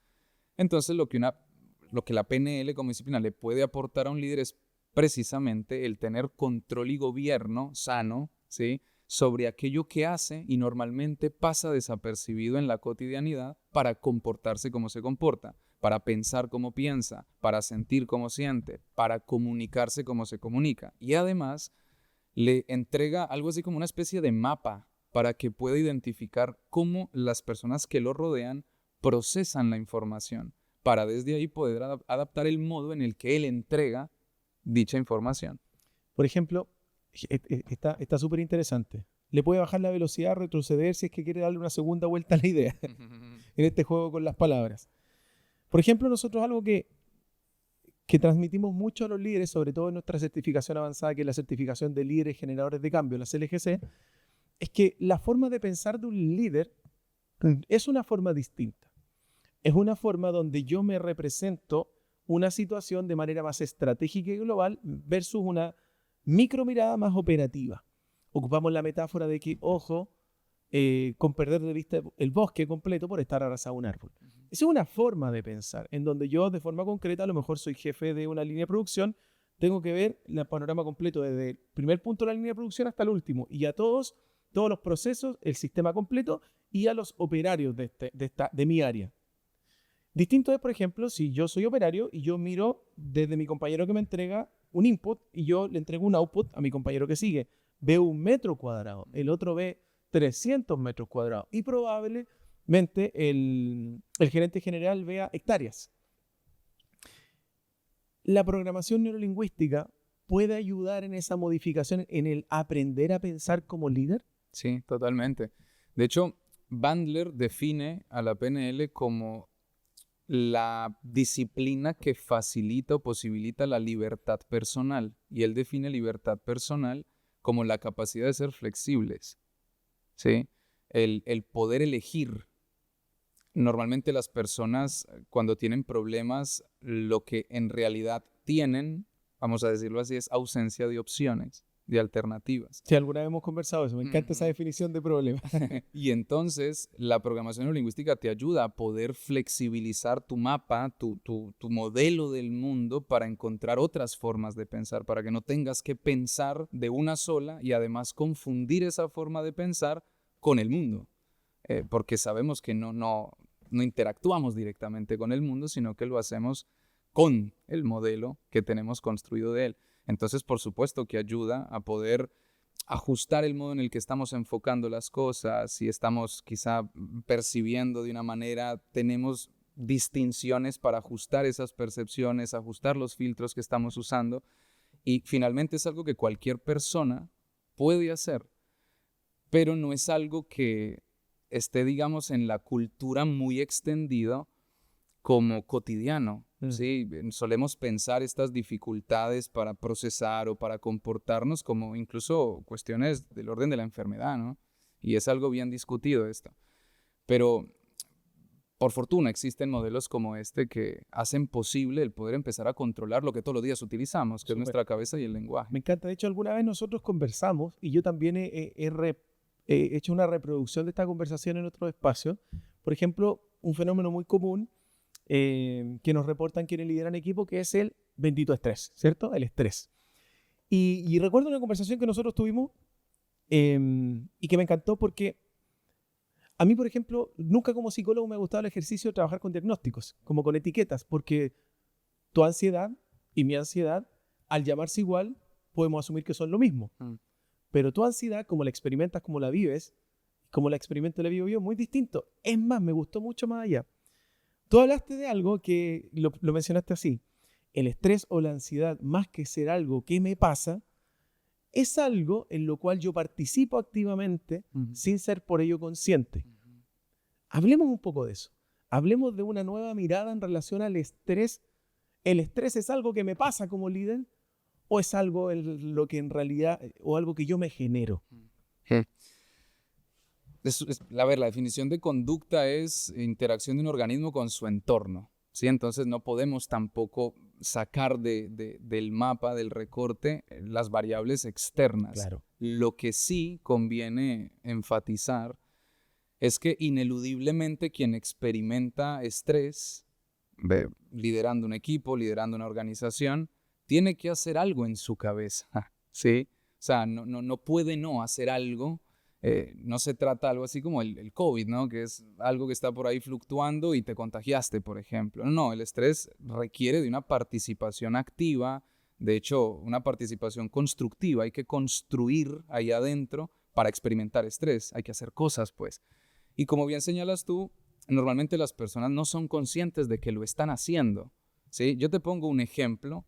Entonces, lo que la PNL como disciplina le puede aportar a un líder es precisamente el tener control y gobierno sano, ¿sí?, sobre aquello que hace y normalmente pasa desapercibido en la cotidianidad para comportarse como se comporta, para pensar como piensa, para sentir como siente, para comunicarse como se comunica. Y además le entrega algo así como una especie de mapa para que pueda identificar cómo las personas que lo rodean procesan la información, para desde ahí poder adaptar el modo en el que él entrega dicha información. Por ejemplo, está súper interesante. Le puede bajar la velocidad, retroceder si es que quiere darle una segunda vuelta a la idea en este juego con las palabras. Por ejemplo, nosotros algo que transmitimos mucho a los líderes, sobre todo en nuestra certificación avanzada, que es la certificación de líderes generadores de cambio, la CLGC, es que la forma de pensar de un líder es una forma distinta. Es una forma donde yo me represento una situación de manera más estratégica y global versus una micromirada más operativa. Ocupamos la metáfora de que, ojo, con perder de vista el bosque completo por estar abrazado a un árbol. Esa es una forma de pensar, en donde yo de forma concreta, a lo mejor soy jefe de una línea de producción, tengo que ver el panorama completo desde el primer punto de la línea de producción hasta el último, y a todos los procesos, el sistema completo, y a los operarios de mi área. Distinto es, por ejemplo, si yo soy operario y yo miro desde mi compañero que me entrega un input y yo le entrego un output a mi compañero que sigue. Veo 1 metro cuadrado, el otro ve 300 metros cuadrados y probablemente el gerente general vea hectáreas. La programación neurolingüística puede ayudar en esa modificación, en el aprender a pensar como líder. Sí, totalmente. De hecho, Bandler define a la PNL como la disciplina que facilita o posibilita la libertad personal. Y él define libertad personal como la capacidad de ser flexibles, ¿sí? El poder elegir. Normalmente las personas, cuando tienen problemas, lo que en realidad tienen, vamos a decirlo así, es ausencia de opciones, de alternativas. Si alguna vez hemos conversado eso, me encanta esa definición de problema. Y entonces la programación neurolingüística te ayuda a poder flexibilizar tu mapa, tu modelo del mundo para encontrar otras formas de pensar, para que no tengas que pensar de una sola y además confundir esa forma de pensar con el mundo. Porque sabemos que no interactuamos directamente con el mundo, sino que lo hacemos con el modelo que tenemos construido de él. Entonces, por supuesto que ayuda a poder ajustar el modo en el que estamos enfocando las cosas, si estamos quizá percibiendo de una manera, tenemos distinciones para ajustar esas percepciones, ajustar los filtros que estamos usando, y finalmente es algo que cualquier persona puede hacer, pero no es algo que esté, digamos, en la cultura muy extendida como cotidiano. Sí, solemos pensar estas dificultades para procesar o para comportarnos como incluso cuestiones del orden de la enfermedad, ¿no? Y es algo bien discutido esto. Pero por fortuna existen modelos como este que hacen posible el poder empezar a controlar lo que todos los días utilizamos, que es nuestra cabeza y el lenguaje. Me encanta. De hecho, alguna vez nosotros conversamos y yo también he hecho una reproducción de esta conversación en otros espacios. Por ejemplo, un fenómeno muy común que nos reportan quienes lideran equipo, que es el bendito estrés, ¿cierto? El estrés. Y recuerdo una conversación que nosotros tuvimos y que me encantó porque a mí, por ejemplo, nunca como psicólogo me ha gustado el ejercicio de trabajar con diagnósticos, como con etiquetas, porque tu ansiedad y mi ansiedad, al llamarse igual, podemos asumir que son lo mismo. Pero tu ansiedad, como la experimentas, como la vives, como la experimento y la vivo yo, muy distinto. Es más, me gustó mucho más allá. Tú hablaste de algo que lo mencionaste así. El estrés o la ansiedad, más que ser algo que me pasa, es algo en lo cual yo participo activamente sin ser por ello consciente. Hablemos un poco de eso. Hablemos de una nueva mirada en relación al estrés. ¿El estrés es algo que me pasa como líder o es algo lo que en realidad, o algo que yo me genero? A ver, la definición de conducta es interacción de un organismo con su entorno, ¿sí? Entonces no podemos tampoco sacar del mapa, del recorte, las variables externas. Claro. Lo que sí conviene enfatizar es que ineludiblemente quien experimenta estrés, liderando un equipo, liderando una organización, tiene que hacer algo en su cabeza, ¿sí? O sea, no puede no hacer algo. No se trata algo así como el COVID, ¿no? Que es algo que está por ahí fluctuando y te contagiaste, por ejemplo. No, el estrés requiere de una participación activa, de hecho, una participación constructiva. Hay que construir ahí adentro para experimentar estrés. Hay que hacer cosas, pues. Y como bien señalas tú, normalmente las personas no son conscientes de que lo están haciendo, ¿sí? Yo te pongo un ejemplo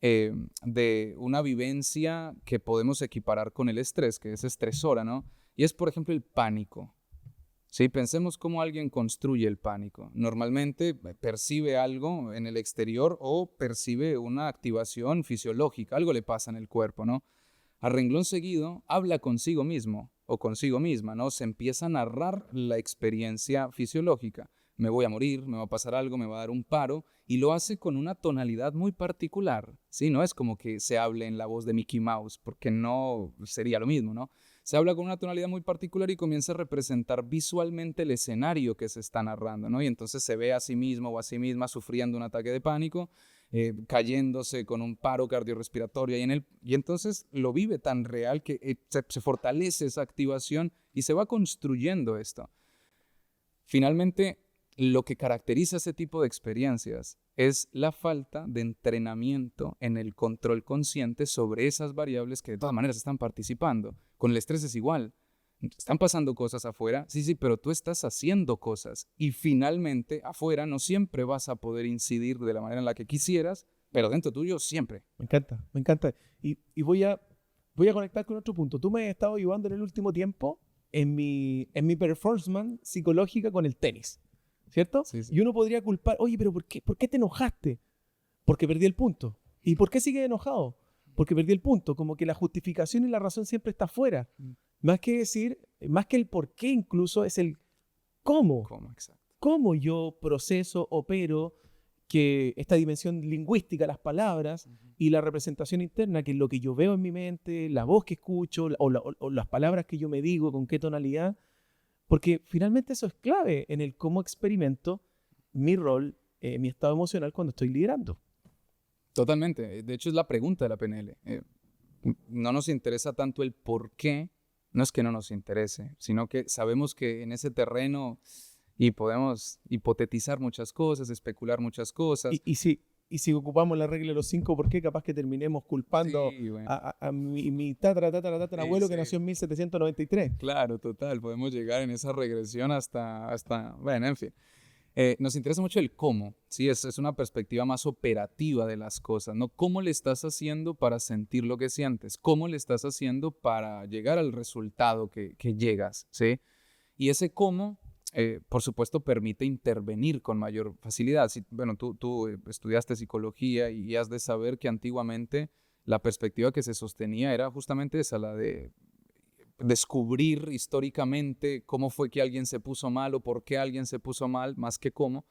de una vivencia que podemos equiparar con el estrés, que es estresora, ¿no? Y es, por ejemplo, el pánico. Sí, pensemos cómo alguien construye el pánico. Normalmente percibe algo en el exterior o percibe una activación fisiológica, algo le pasa en el cuerpo, ¿no? A renglón seguido, habla consigo mismo o consigo misma, ¿no? Se empieza a narrar la experiencia fisiológica. Me voy a morir, me va a pasar algo, me va a dar un paro, y lo hace con una tonalidad muy particular, ¿sí? No es como que se hable en la voz de Mickey Mouse, porque no sería lo mismo, ¿no? Se habla con una tonalidad muy particular y comienza a representar visualmente el escenario que se está narrando, ¿no? Y entonces se ve a sí mismo o a sí misma sufriendo un ataque de pánico, cayéndose con un paro cardiorrespiratorio y entonces lo vive tan real que se fortalece esa activación y se va construyendo esto. Finalmente, lo que caracteriza ese tipo de experiencias es la falta de entrenamiento en el control consciente sobre esas variables que de todas maneras están participando. Con el estrés es igual. Están pasando cosas afuera, sí, pero tú estás haciendo cosas y finalmente afuera no siempre vas a poder incidir de la manera en la que quisieras, pero dentro tuyo siempre. Me encanta, me encanta. Y voy a conectar con otro punto. Tú me has estado ayudando en el último tiempo en mi performance psicológica con el tenis, ¿cierto? Sí. Y uno podría culpar, oye, pero ¿por qué te enojaste? Porque perdí el punto. ¿Y por qué sigues enojado? Porque perdí el punto. Como que la justificación y la razón siempre está afuera. Más que el por qué incluso, es el cómo. Exacto. Cómo yo proceso, opero, que esta dimensión lingüística, las palabras y la representación interna, que es lo que yo veo en mi mente, la voz que escucho o las palabras que yo me digo, con qué tonalidad, porque finalmente eso es clave en el cómo experimento mi rol, mi estado emocional cuando estoy liderando. Totalmente. De hecho, es la pregunta de la PNL. No nos interesa tanto el por qué, no es que no nos interese, sino que sabemos que en ese terreno y podemos hipotetizar muchas cosas, especular muchas cosas. Y si ocupamos la regla de los 5 por qué, capaz que terminemos culpando bueno. a mi tatarabuelo que nació en 1793. Claro, total. Podemos llegar en esa regresión hasta bueno, en fin. Nos interesa mucho el cómo, ¿sí? Es una perspectiva más operativa de las cosas, ¿no? ¿Cómo le estás haciendo para sentir lo que sientes? ¿Cómo le estás haciendo para llegar al resultado que llegas, ¿sí? Y ese cómo, por supuesto, permite intervenir con mayor facilidad. Bueno, tú estudiaste psicología y has de saber que antiguamente la perspectiva que se sostenía era justamente esa, la de descubrir históricamente cómo fue que alguien se puso mal o por qué alguien se puso mal, más que cómo,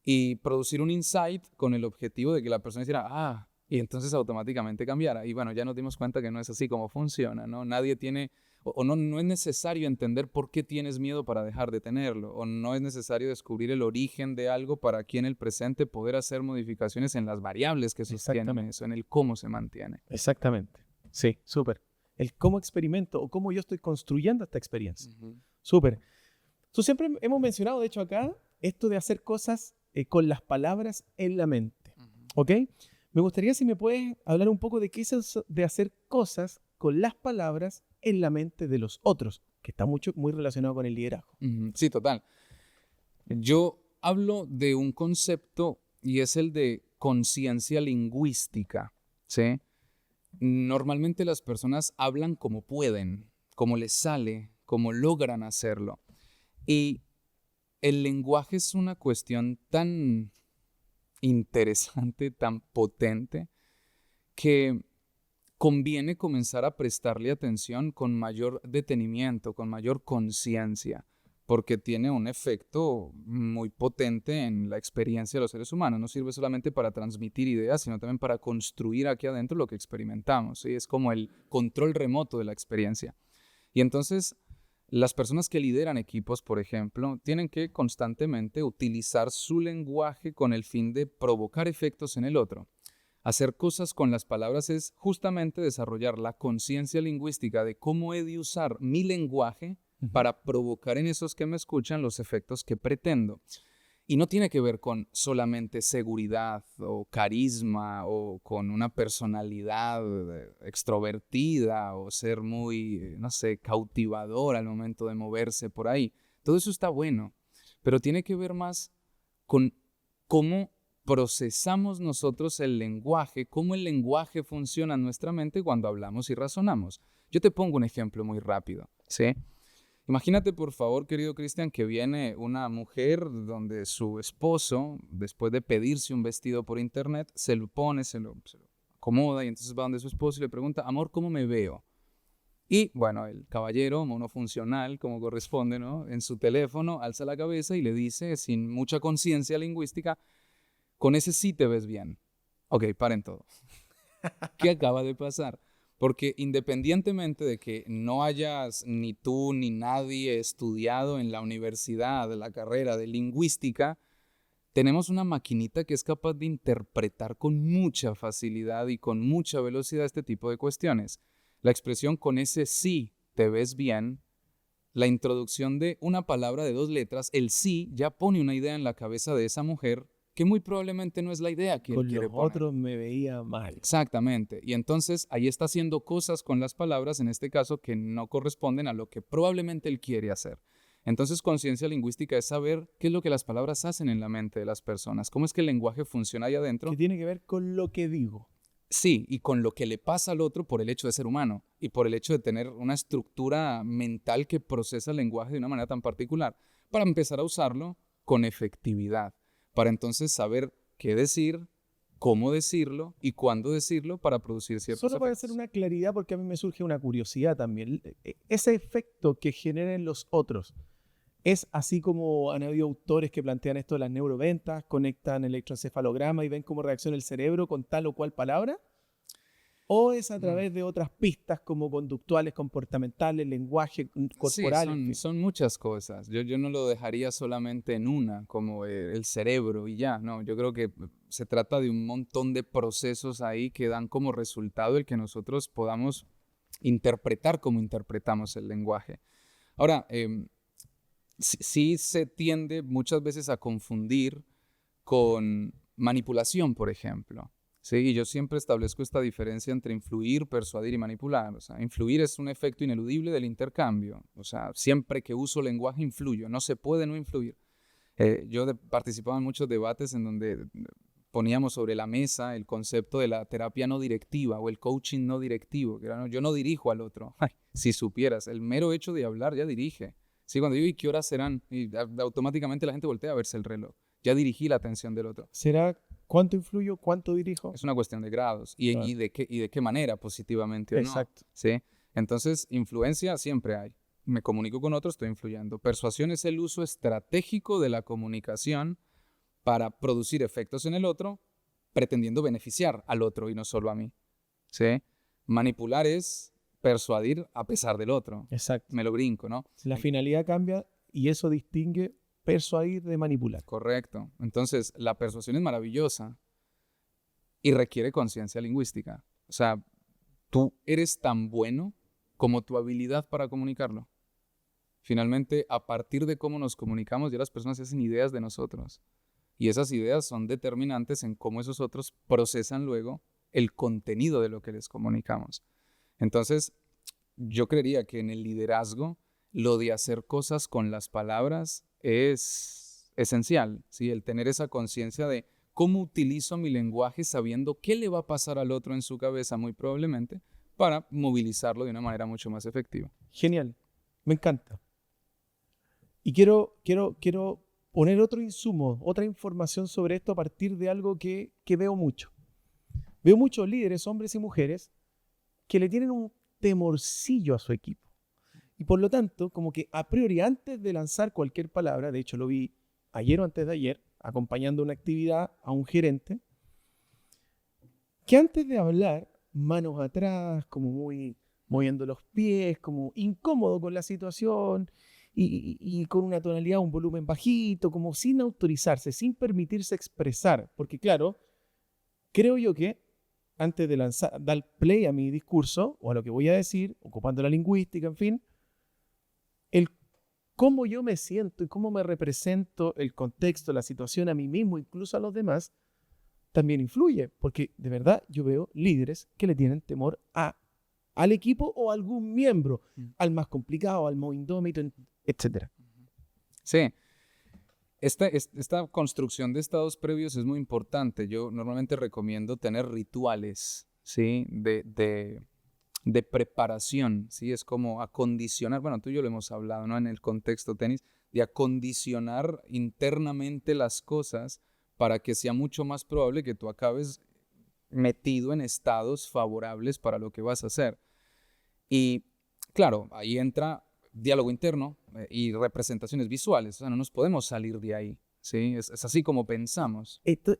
y producir un insight con el objetivo de que la persona dijera, y entonces automáticamente cambiara. Y bueno, ya nos dimos cuenta que no es así como funciona, ¿no? Nadie tiene, no es necesario entender por qué tienes miedo para dejar de tenerlo, o no es necesario descubrir el origen de algo para aquí en el presente poder hacer modificaciones en las variables que sostienen eso, en el cómo se mantiene. Exactamente. Sí, súper. El cómo experimento o cómo yo estoy construyendo esta experiencia. Súper. Tú siempre hemos mencionado, de hecho acá, esto de hacer cosas con las palabras en la mente. ¿Ok? Me gustaría si me puedes hablar un poco de qué es eso de hacer cosas con las palabras en la mente de los otros, que está muy relacionado con el liderazgo. Sí, total. Yo hablo de un concepto y es el de conciencia lingüística, ¿sí? Normalmente las personas hablan como pueden, como les sale, como logran hacerlo. Y el lenguaje es una cuestión tan interesante, tan potente, que conviene comenzar a prestarle atención con mayor detenimiento, con mayor conciencia, porque tiene un efecto muy potente en la experiencia de los seres humanos. No sirve solamente para transmitir ideas, sino también para construir aquí adentro lo que experimentamos, ¿sí? Es como el control remoto de la experiencia. Y entonces, las personas que lideran equipos, por ejemplo, tienen que constantemente utilizar su lenguaje con el fin de provocar efectos en el otro. Hacer cosas con las palabras es justamente desarrollar la conciencia lingüística de cómo he de usar mi lenguaje para provocar en esos que me escuchan los efectos que pretendo. Y no tiene que ver con solamente seguridad o carisma o con una personalidad extrovertida o ser muy, no sé, cautivador al momento de moverse por ahí. Todo eso está bueno, pero tiene que ver más con cómo procesamos nosotros el lenguaje, cómo el lenguaje funciona en nuestra mente cuando hablamos y razonamos. Yo te pongo un ejemplo muy rápido, ¿sí? Imagínate, por favor, querido Cristian, que viene una mujer donde su esposo, después de pedirse un vestido por internet, se lo pone, se lo acomoda y entonces va donde su esposo y le pregunta, amor, ¿cómo me veo? Y bueno, el caballero monofuncional, como corresponde, ¿no? En su teléfono alza la cabeza y le dice, sin mucha conciencia lingüística, con ese sí te ves bien. Ok, paren todo. ¿Qué acaba de pasar? Porque independientemente de que no hayas ni tú ni nadie estudiado en la universidad la carrera de lingüística, tenemos una maquinita que es capaz de interpretar con mucha facilidad y con mucha velocidad este tipo de cuestiones. La expresión con ese sí te ves bien, la introducción de una palabra de 2 letras, el sí ya pone una idea en la cabeza de esa mujer que muy probablemente no es la idea que él Con quiere los poner. otros me veía mal. Exactamente. Y entonces ahí está haciendo cosas con las palabras, en este caso, que no corresponden a lo que probablemente él quiere hacer. Entonces, conciencia lingüística es saber qué es lo que las palabras hacen en la mente de las personas, cómo es que el lenguaje funciona ahí adentro. Que tiene que ver con lo que digo. Sí, y con lo que le pasa al otro por el hecho de ser humano y por el hecho de tener una estructura mental que procesa el lenguaje de una manera tan particular, para empezar a usarlo con efectividad, para entonces saber qué decir, cómo decirlo y cuándo decirlo para producir ciertos Solo para hacer efectos. una claridad, porque a mí me surge una curiosidad también. Ese efecto que generan los otros, ¿es así como han habido autores que plantean esto de las neuroventas, conectan electroencefalograma y ven cómo reacciona el cerebro con tal o cual palabra? ¿O es a Mm. través de otras pistas como conductuales, comportamentales, lenguaje Sí, corporal, en fin? son muchas cosas. Yo no lo dejaría solamente en una, como el cerebro y ya, no. Yo creo que se trata de un montón de procesos ahí que dan como resultado el que nosotros podamos interpretar como interpretamos el lenguaje. Ahora, sí se tiende muchas veces a confundir con manipulación, por ejemplo. Sí, y yo siempre establezco esta diferencia entre influir, persuadir y manipular. O sea, influir es un efecto ineludible del intercambio. O sea, siempre que uso lenguaje influyo, no se puede no influir. Participaba en muchos debates en donde poníamos sobre la mesa el concepto de la terapia no directiva o el coaching no directivo, que era, no, yo no dirijo al otro. Ay, si supieras, el mero hecho de hablar ya dirige. Sí, cuando digo, ¿y qué horas serán? Y automáticamente la gente voltea a verse el reloj. Ya dirigí la atención del otro. ¿Será cuánto influyo, cuánto dirijo? Es una cuestión de grados Claro. y de qué manera, positivamente o no. Exacto. ¿Sí? Entonces, influencia siempre hay. Me comunico con otros, estoy influyendo. Persuasión es el uso estratégico de la comunicación para producir efectos en el otro, pretendiendo beneficiar al otro y no solo a mí. ¿Sí? Manipular es persuadir a pesar del otro. Exacto. Me lo brinco, ¿no? La finalidad cambia y eso distingue persuadir de manipular. Correcto. Entonces, la persuasión es maravillosa y requiere conciencia lingüística. O sea, tú eres tan bueno como tu habilidad para comunicarlo. Finalmente, a partir de cómo nos comunicamos, ya las personas hacen ideas de nosotros. Y esas ideas son determinantes en cómo esos otros procesan luego el contenido de lo que les comunicamos. Entonces, yo creería que en el liderazgo, lo de hacer cosas con las palabras es esencial, ¿sí? El tener esa conciencia de cómo utilizo mi lenguaje sabiendo qué le va a pasar al otro en su cabeza muy probablemente para movilizarlo de una manera mucho más efectiva. Genial. Me encanta. Y quiero poner otro insumo, otra información sobre esto a partir de algo que veo mucho. Veo muchos líderes, hombres y mujeres, que le tienen un temorcillo a su equipo. Y por lo tanto, como que a priori, antes de lanzar cualquier palabra, de hecho lo vi ayer o antes de ayer, acompañando una actividad a un gerente, que antes de hablar, manos atrás, como muy moviendo los pies, como incómodo con la situación y con una tonalidad, un volumen bajito, como sin autorizarse, sin permitirse expresar. Porque claro, creo yo que antes de lanzar, dar play a mi discurso o a lo que voy a decir, ocupando la lingüística, en fin, el cómo yo me siento y cómo me represento el contexto, la situación a mí mismo, incluso a los demás, también influye, porque de verdad yo veo líderes que le tienen temor al equipo o a algún miembro, al más complicado, al más indómito, etc. Sí, esta construcción de estados previos es muy importante. Yo normalmente recomiendo tener rituales, ¿sí? De preparación, ¿sí? Es como acondicionar, bueno, tú y yo lo hemos hablado, ¿no? En el contexto tenis, de acondicionar internamente las cosas para que sea mucho más probable que tú acabes metido en estados favorables para lo que vas a hacer. Y claro, ahí entra diálogo interno y representaciones visuales, o sea, no nos podemos salir de ahí, ¿sí? Es así como pensamos. Esto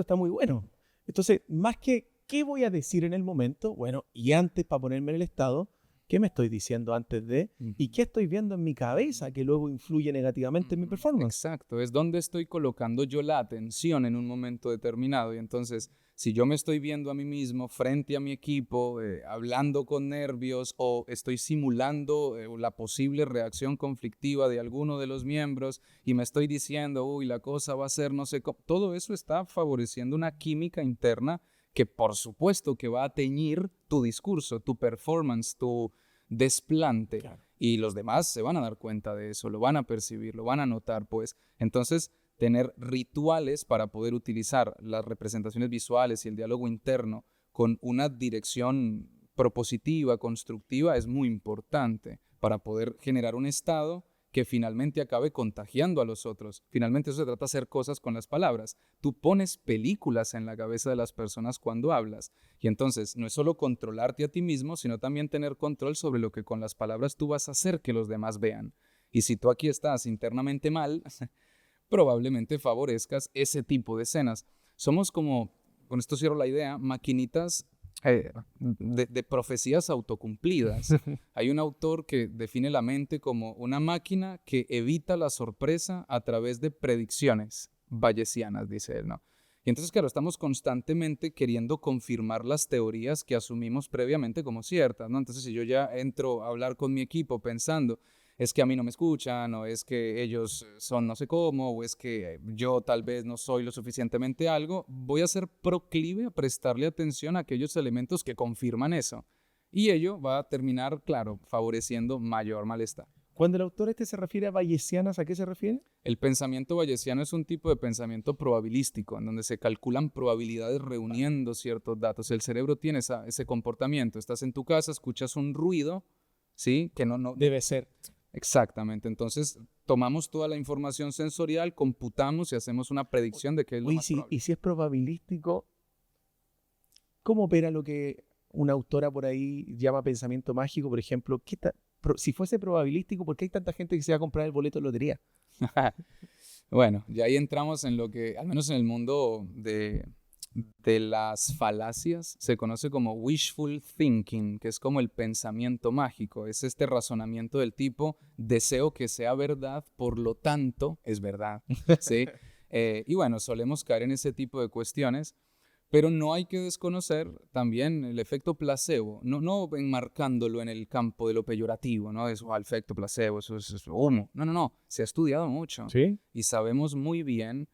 está muy bueno. Entonces, más que qué voy a decir en el momento, bueno, y antes para ponerme en el estado, qué me estoy diciendo antes de, y qué estoy viendo en mi cabeza que luego influye negativamente en mi performance. Exacto, es donde estoy colocando yo la atención en un momento determinado. Y entonces, si yo me estoy viendo a mí mismo frente a mi equipo, hablando con nervios o estoy simulando la posible reacción conflictiva de alguno de los miembros y me estoy diciendo, uy, la cosa va a ser no sé cómo, todo eso está favoreciendo una química interna que por supuesto que va a teñir tu discurso, tu performance, tu desplante. Claro. Y los demás se van a dar cuenta de eso, lo van a percibir, lo van a notar, pues. Entonces, tener rituales para poder utilizar las representaciones visuales y el diálogo interno con una dirección propositiva, constructiva, es muy importante para poder generar un estado que finalmente acabe contagiando a los otros. Finalmente eso se trata de hacer cosas con las palabras. Tú pones películas en la cabeza de las personas cuando hablas. Y entonces no es solo controlarte a ti mismo, sino también tener control sobre lo que con las palabras tú vas a hacer que los demás vean. Y si tú aquí estás internamente mal, probablemente favorezcas ese tipo de escenas. Somos como, con esto cierro la idea, maquinitas de profecías autocumplidas. Hay un autor que define la mente como una máquina que evita la sorpresa a través de predicciones bayesianas, dice él, ¿no? Y entonces, claro, estamos constantemente queriendo confirmar las teorías que asumimos previamente como ciertas, ¿no? Entonces, si yo ya entro a hablar con mi equipo pensando, es que a mí no me escuchan, o es que ellos son no sé cómo, o es que yo tal vez no soy lo suficientemente algo, voy a ser proclive a prestarle atención a aquellos elementos que confirman eso. Y ello va a terminar, claro, favoreciendo mayor malestar. Cuando el autor se refiere a bayesianas, ¿a qué se refiere? El pensamiento bayesiano es un tipo de pensamiento probabilístico, en donde se calculan probabilidades reuniendo ciertos datos. El cerebro tiene ese comportamiento. Estás en tu casa, escuchas un ruido, ¿sí? Que no Debe ser. Exactamente. Entonces, tomamos toda la información sensorial, computamos y hacemos una predicción de qué es lo más probable. Y si es probabilístico, ¿cómo opera lo que una autora por ahí llama pensamiento mágico? Por ejemplo, si fuese probabilístico, ¿por qué hay tanta gente que se va a comprar el boleto de lotería? Bueno, ya ahí entramos en lo que, al menos en el mundo de las falacias, se conoce como wishful thinking, que es como el pensamiento mágico. Es este razonamiento del tipo, deseo que sea verdad, por lo tanto, es verdad, ¿sí? Y bueno, solemos caer en ese tipo de cuestiones, pero no hay que desconocer también el efecto placebo, no enmarcándolo en el campo de lo peyorativo, ¿no? Eso, el efecto placebo, eso es humo. No, se ha estudiado mucho. ¿Sí? Y sabemos muy bien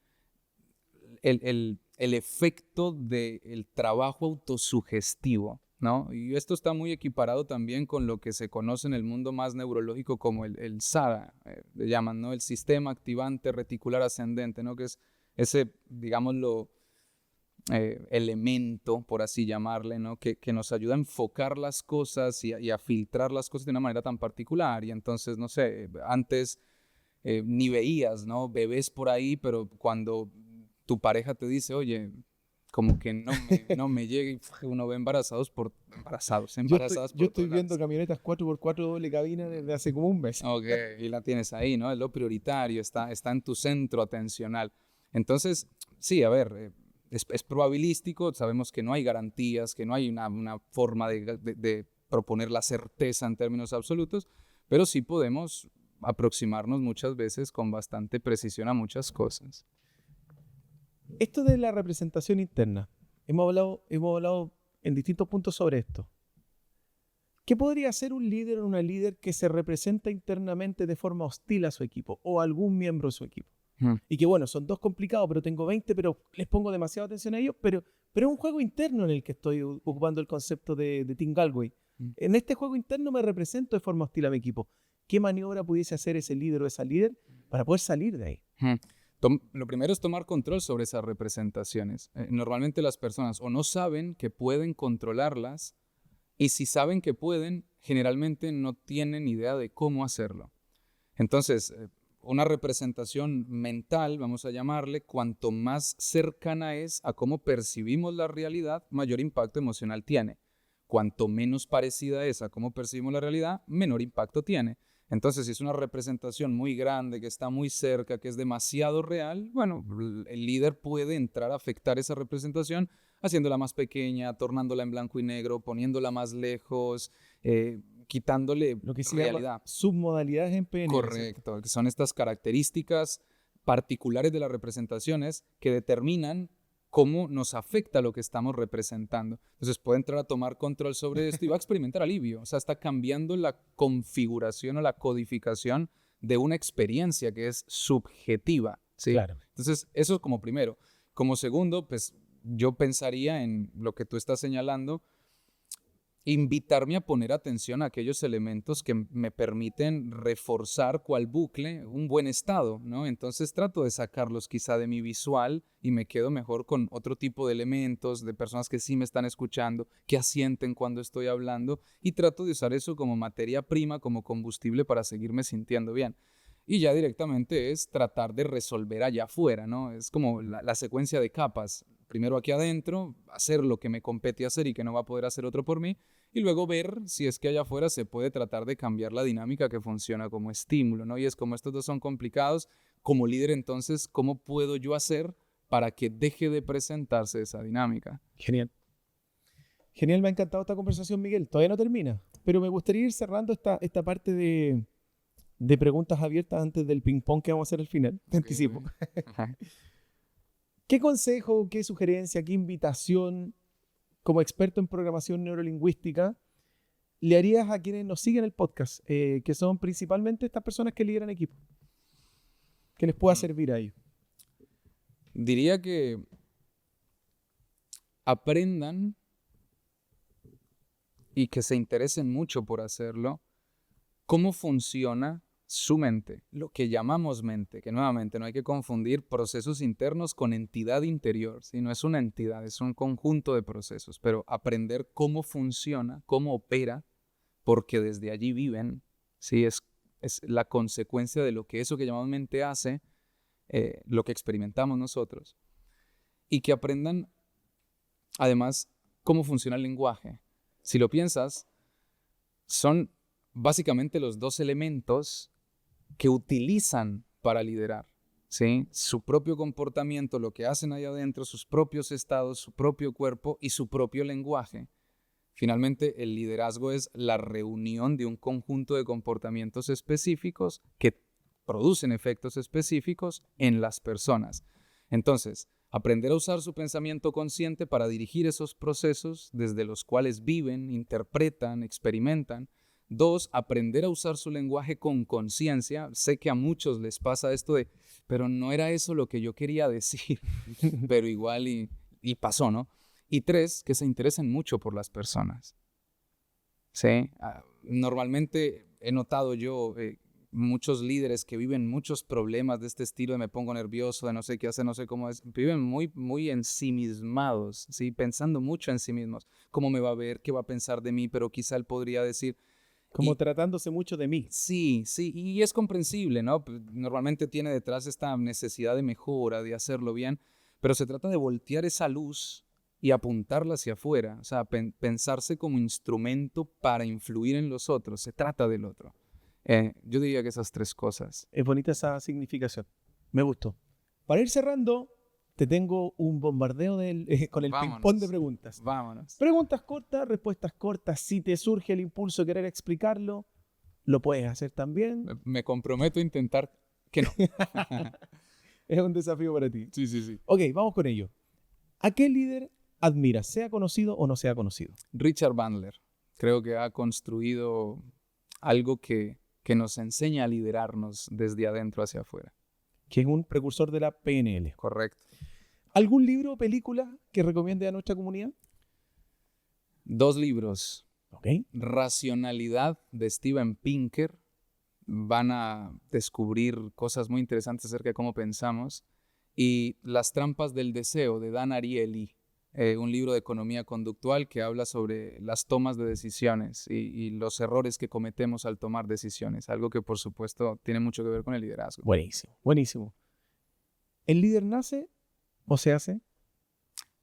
el efecto del trabajo autosugestivo, ¿no? Y esto está muy equiparado también con lo que se conoce en el mundo más neurológico como el SARA, le llaman, ¿no? El sistema activante reticular ascendente, ¿no? Que es ese, digámoslo, elemento, por así llamarle, ¿no? Que nos ayuda a enfocar las cosas y a filtrar las cosas de una manera tan particular. Y entonces, no sé, antes ni veías, ¿no? Bebés por ahí, pero cuando tu pareja te dice, oye, como que no me llega y uno ve embarazadas por Yo estoy todos viendo lados. camionetas 4x4 doble cabina desde hace como un mes. Ok, y la tienes ahí, ¿no? Es lo prioritario, está en tu centro atencional. Entonces, sí, a ver, es probabilístico, sabemos que no hay garantías, que no hay una forma de proponer la certeza en términos absolutos, pero sí podemos aproximarnos muchas veces con bastante precisión a muchas cosas. Esto de la representación interna, hemos hablado en distintos puntos sobre esto. ¿Qué podría hacer un líder o una líder que se representa internamente de forma hostil a su equipo o a algún miembro de su equipo? Mm. Y que bueno, son dos complicados, pero tengo 20, pero les pongo demasiada atención a ellos, pero es un juego interno en el que estoy ocupando el concepto de Team Galway. Mm. En este juego interno me represento de forma hostil a mi equipo. ¿Qué maniobra pudiese hacer ese líder o esa líder para poder salir de ahí? Lo primero es tomar control sobre esas representaciones. Normalmente las personas o no saben que pueden controlarlas, y si saben que pueden, generalmente no tienen idea de cómo hacerlo. Entonces, una representación mental, vamos a llamarle, cuanto más cercana es a cómo percibimos la realidad, mayor impacto emocional tiene. Cuanto menos parecida es a cómo percibimos la realidad, menor impacto tiene. Entonces, si es una representación muy grande, que está muy cerca, que es demasiado real, bueno, el líder puede entrar a afectar esa representación haciéndola más pequeña, tornándola en blanco y negro, poniéndola más lejos, quitándole Lo que se llama realidad. submodalidades en PNL, ¿cierto? Correcto, que son estas características particulares de las representaciones que determinan cómo nos afecta lo que estamos representando. Entonces puede entrar a tomar control sobre esto y va a experimentar alivio. O sea, está cambiando la configuración o la codificación de una experiencia que es subjetiva, ¿sí? Claro. Entonces, eso es como primero. Como segundo, pues yo pensaría en lo que tú estás señalando, invitarme a poner atención a aquellos elementos que me permiten reforzar cual bucle un buen estado, ¿no? Entonces trato de sacarlos quizá de mi visual y me quedo mejor con otro tipo de elementos, de personas que sí me están escuchando, que asienten cuando estoy hablando, y trato de usar eso como materia prima, como combustible para seguirme sintiendo bien. Y ya directamente es tratar de resolver allá afuera, ¿no? Es como la secuencia de capas. Primero aquí adentro, hacer lo que me compete hacer y que no va a poder hacer otro por mí, y luego ver si es que allá afuera se puede tratar de cambiar la dinámica que funciona como estímulo, ¿no? Y es como estos dos son complicados, como líder entonces, ¿cómo puedo yo hacer para que deje de presentarse esa dinámica? Genial. Genial, me ha encantado esta conversación, Miguel. Todavía no termina, pero me gustaría ir cerrando esta parte de preguntas abiertas antes del ping-pong que vamos a hacer al final. Te anticipo. ¿Qué consejo, qué sugerencia, qué invitación como experto en programación neurolingüística le harías a quienes nos siguen el podcast, que son principalmente estas personas que lideran equipos? ¿Qué les pueda servir a ellos? Diría que aprendan y que se interesen mucho por hacerlo, cómo funciona su mente, lo que llamamos mente, que nuevamente no hay que confundir procesos internos con entidad interior, ¿sí? No es una entidad, es un conjunto de procesos, pero aprender cómo funciona, cómo opera, porque desde allí viven, ¿sí? Es la consecuencia de lo que eso que llamamos mente hace, lo que experimentamos nosotros, y que aprendan además cómo funciona el lenguaje. Si lo piensas, son básicamente los dos elementos que utilizan para liderar, ¿sí? Su propio comportamiento, lo que hacen ahí adentro, sus propios estados, su propio cuerpo y su propio lenguaje. Finalmente, el liderazgo es la reunión de un conjunto de comportamientos específicos que producen efectos específicos en las personas. Entonces, aprender a usar su pensamiento consciente para dirigir esos procesos desde los cuales viven, interpretan, experimentan. 2, aprender a usar su lenguaje con conciencia. Sé que a muchos les pasa esto de, pero no era eso lo que yo quería decir, pero igual y pasó, ¿no? Y 3, que se interesen mucho por las personas. ¿Sí? Normalmente he notado yo muchos líderes que viven muchos problemas de este estilo de me pongo nervioso, de no sé qué hacer, no sé cómo es, viven muy, muy ensimismados, ¿sí? Pensando mucho en sí mismos. ¿Cómo me va a ver? ¿Qué va a pensar de mí? Pero quizá él podría decir... Como tratándose mucho de mí. Sí, sí, y es comprensible, ¿no? Normalmente tiene detrás esta necesidad de mejora, de hacerlo bien, pero se trata de voltear esa luz y apuntarla hacia afuera, o sea, pensarse como instrumento para influir en los otros, se trata del otro. Yo diría que esas 3 cosas. Es bonita esa significación. Me gustó. Para ir cerrando, te tengo un bombardeo con el ping-pong de preguntas. Vámonos. Preguntas cortas, respuestas cortas. Si te surge el impulso de querer explicarlo, lo puedes hacer también. Me comprometo a intentar que no. Es un desafío para ti. Sí. Ok, vamos con ello. ¿A qué líder admiras, sea conocido o no sea conocido? Richard Bandler. Creo que ha construido algo que nos enseña a liderarnos desde adentro hacia afuera. Que es un precursor de la PNL. Correcto. ¿Algún libro o película que recomiende a nuestra comunidad? 2 libros. Ok. Racionalidad de Steven Pinker. Van a descubrir cosas muy interesantes acerca de cómo pensamos. Y Las trampas del deseo de Dan Ariely. Un libro de economía conductual que habla sobre las tomas de decisiones y los errores que cometemos al tomar decisiones. Algo que, por supuesto, tiene mucho que ver con el liderazgo. Buenísimo, buenísimo. ¿El líder nace o se hace?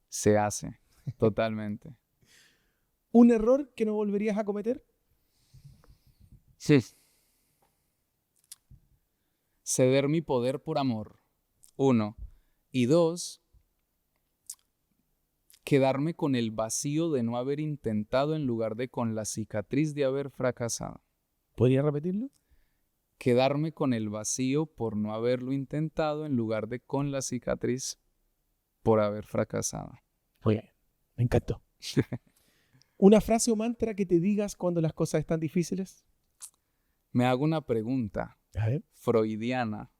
Se hace, totalmente. ¿Un error que no volverías a cometer? Sí. Ceder mi poder por amor. 1. Y 2, quedarme con el vacío de no haber intentado en lugar de con la cicatriz de haber fracasado. ¿Podría repetirlo? Quedarme con el vacío por no haberlo intentado en lugar de con la cicatriz por haber fracasado. Muy bien, me encantó. ¿Una frase o mantra que te digas cuando las cosas están difíciles? Me hago una pregunta A ver. freudiana,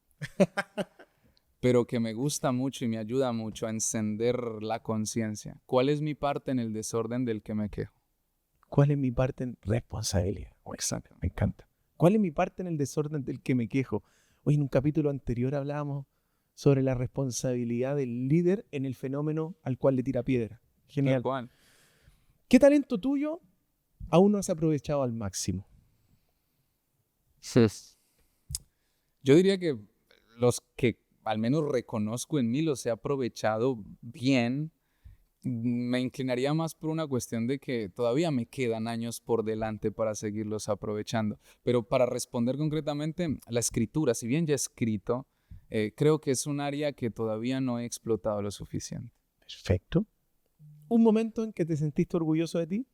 pero que me gusta mucho y me ayuda mucho a encender la conciencia. ¿Cuál es mi parte en el desorden del que me quejo? ¿Cuál es mi parte en responsabilidad? Exacto. Me encanta. ¿Cuál es mi parte en el desorden del que me quejo? Hoy en un capítulo anterior hablábamos sobre la responsabilidad del líder en el fenómeno al cual le tira piedra. Genial. ¿Qué talento tuyo aún no has aprovechado al máximo? Yo diría que los que al menos reconozco en mí los he aprovechado bien. Me inclinaría más por una cuestión de que todavía me quedan años por delante para seguirlos aprovechando. Pero para responder concretamente, la escritura, si bien ya he escrito, creo que es un área que todavía no he explotado lo suficiente. Perfecto. ¿Un momento en que te sentiste orgulloso de ti?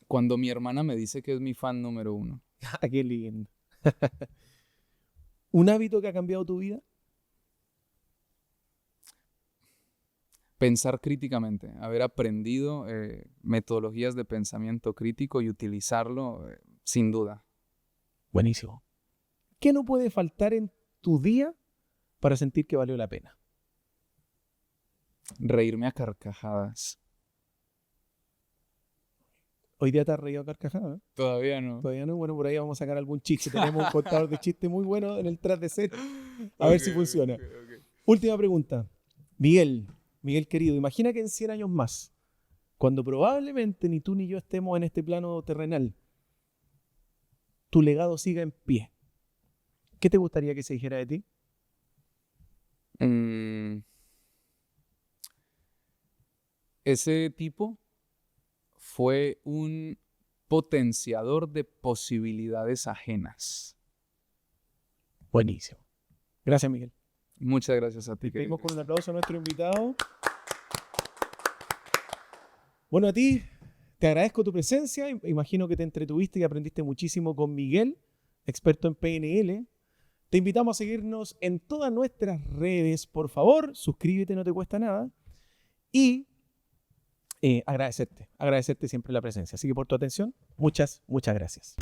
Cuando mi hermana me dice que es mi fan número 1. ¡Ah, qué lindo! ¿Un hábito que ha cambiado tu vida? Pensar críticamente, haber aprendido metodologías de pensamiento crítico y utilizarlo sin duda. Buenísimo. ¿Qué no puede faltar en tu día para sentir que valió la pena? Reírme a carcajadas. ¿Hoy día te has reído a carcajadas? Todavía no. Todavía no. Bueno, por ahí vamos a sacar algún chiste. Tenemos un contador de chistes muy bueno en el tras de set. A ver si funciona. Okay. Última pregunta. Miguel querido, imagina que en 100 años más, cuando probablemente ni tú ni yo estemos en este plano terrenal, tu legado siga en pie. ¿Qué te gustaría que se dijera de ti? Ese tipo fue un potenciador de posibilidades ajenas. Buenísimo. Gracias, Miguel. Muchas gracias a ti. Pedimos con un aplauso a nuestro invitado. Bueno, a ti te agradezco tu presencia. Imagino que te entretuviste y aprendiste muchísimo con Miguel, experto en PNL. Te invitamos a seguirnos en todas nuestras redes. Por favor, suscríbete, no te cuesta nada. Y agradecerte siempre la presencia. Así que por tu atención, muchas gracias.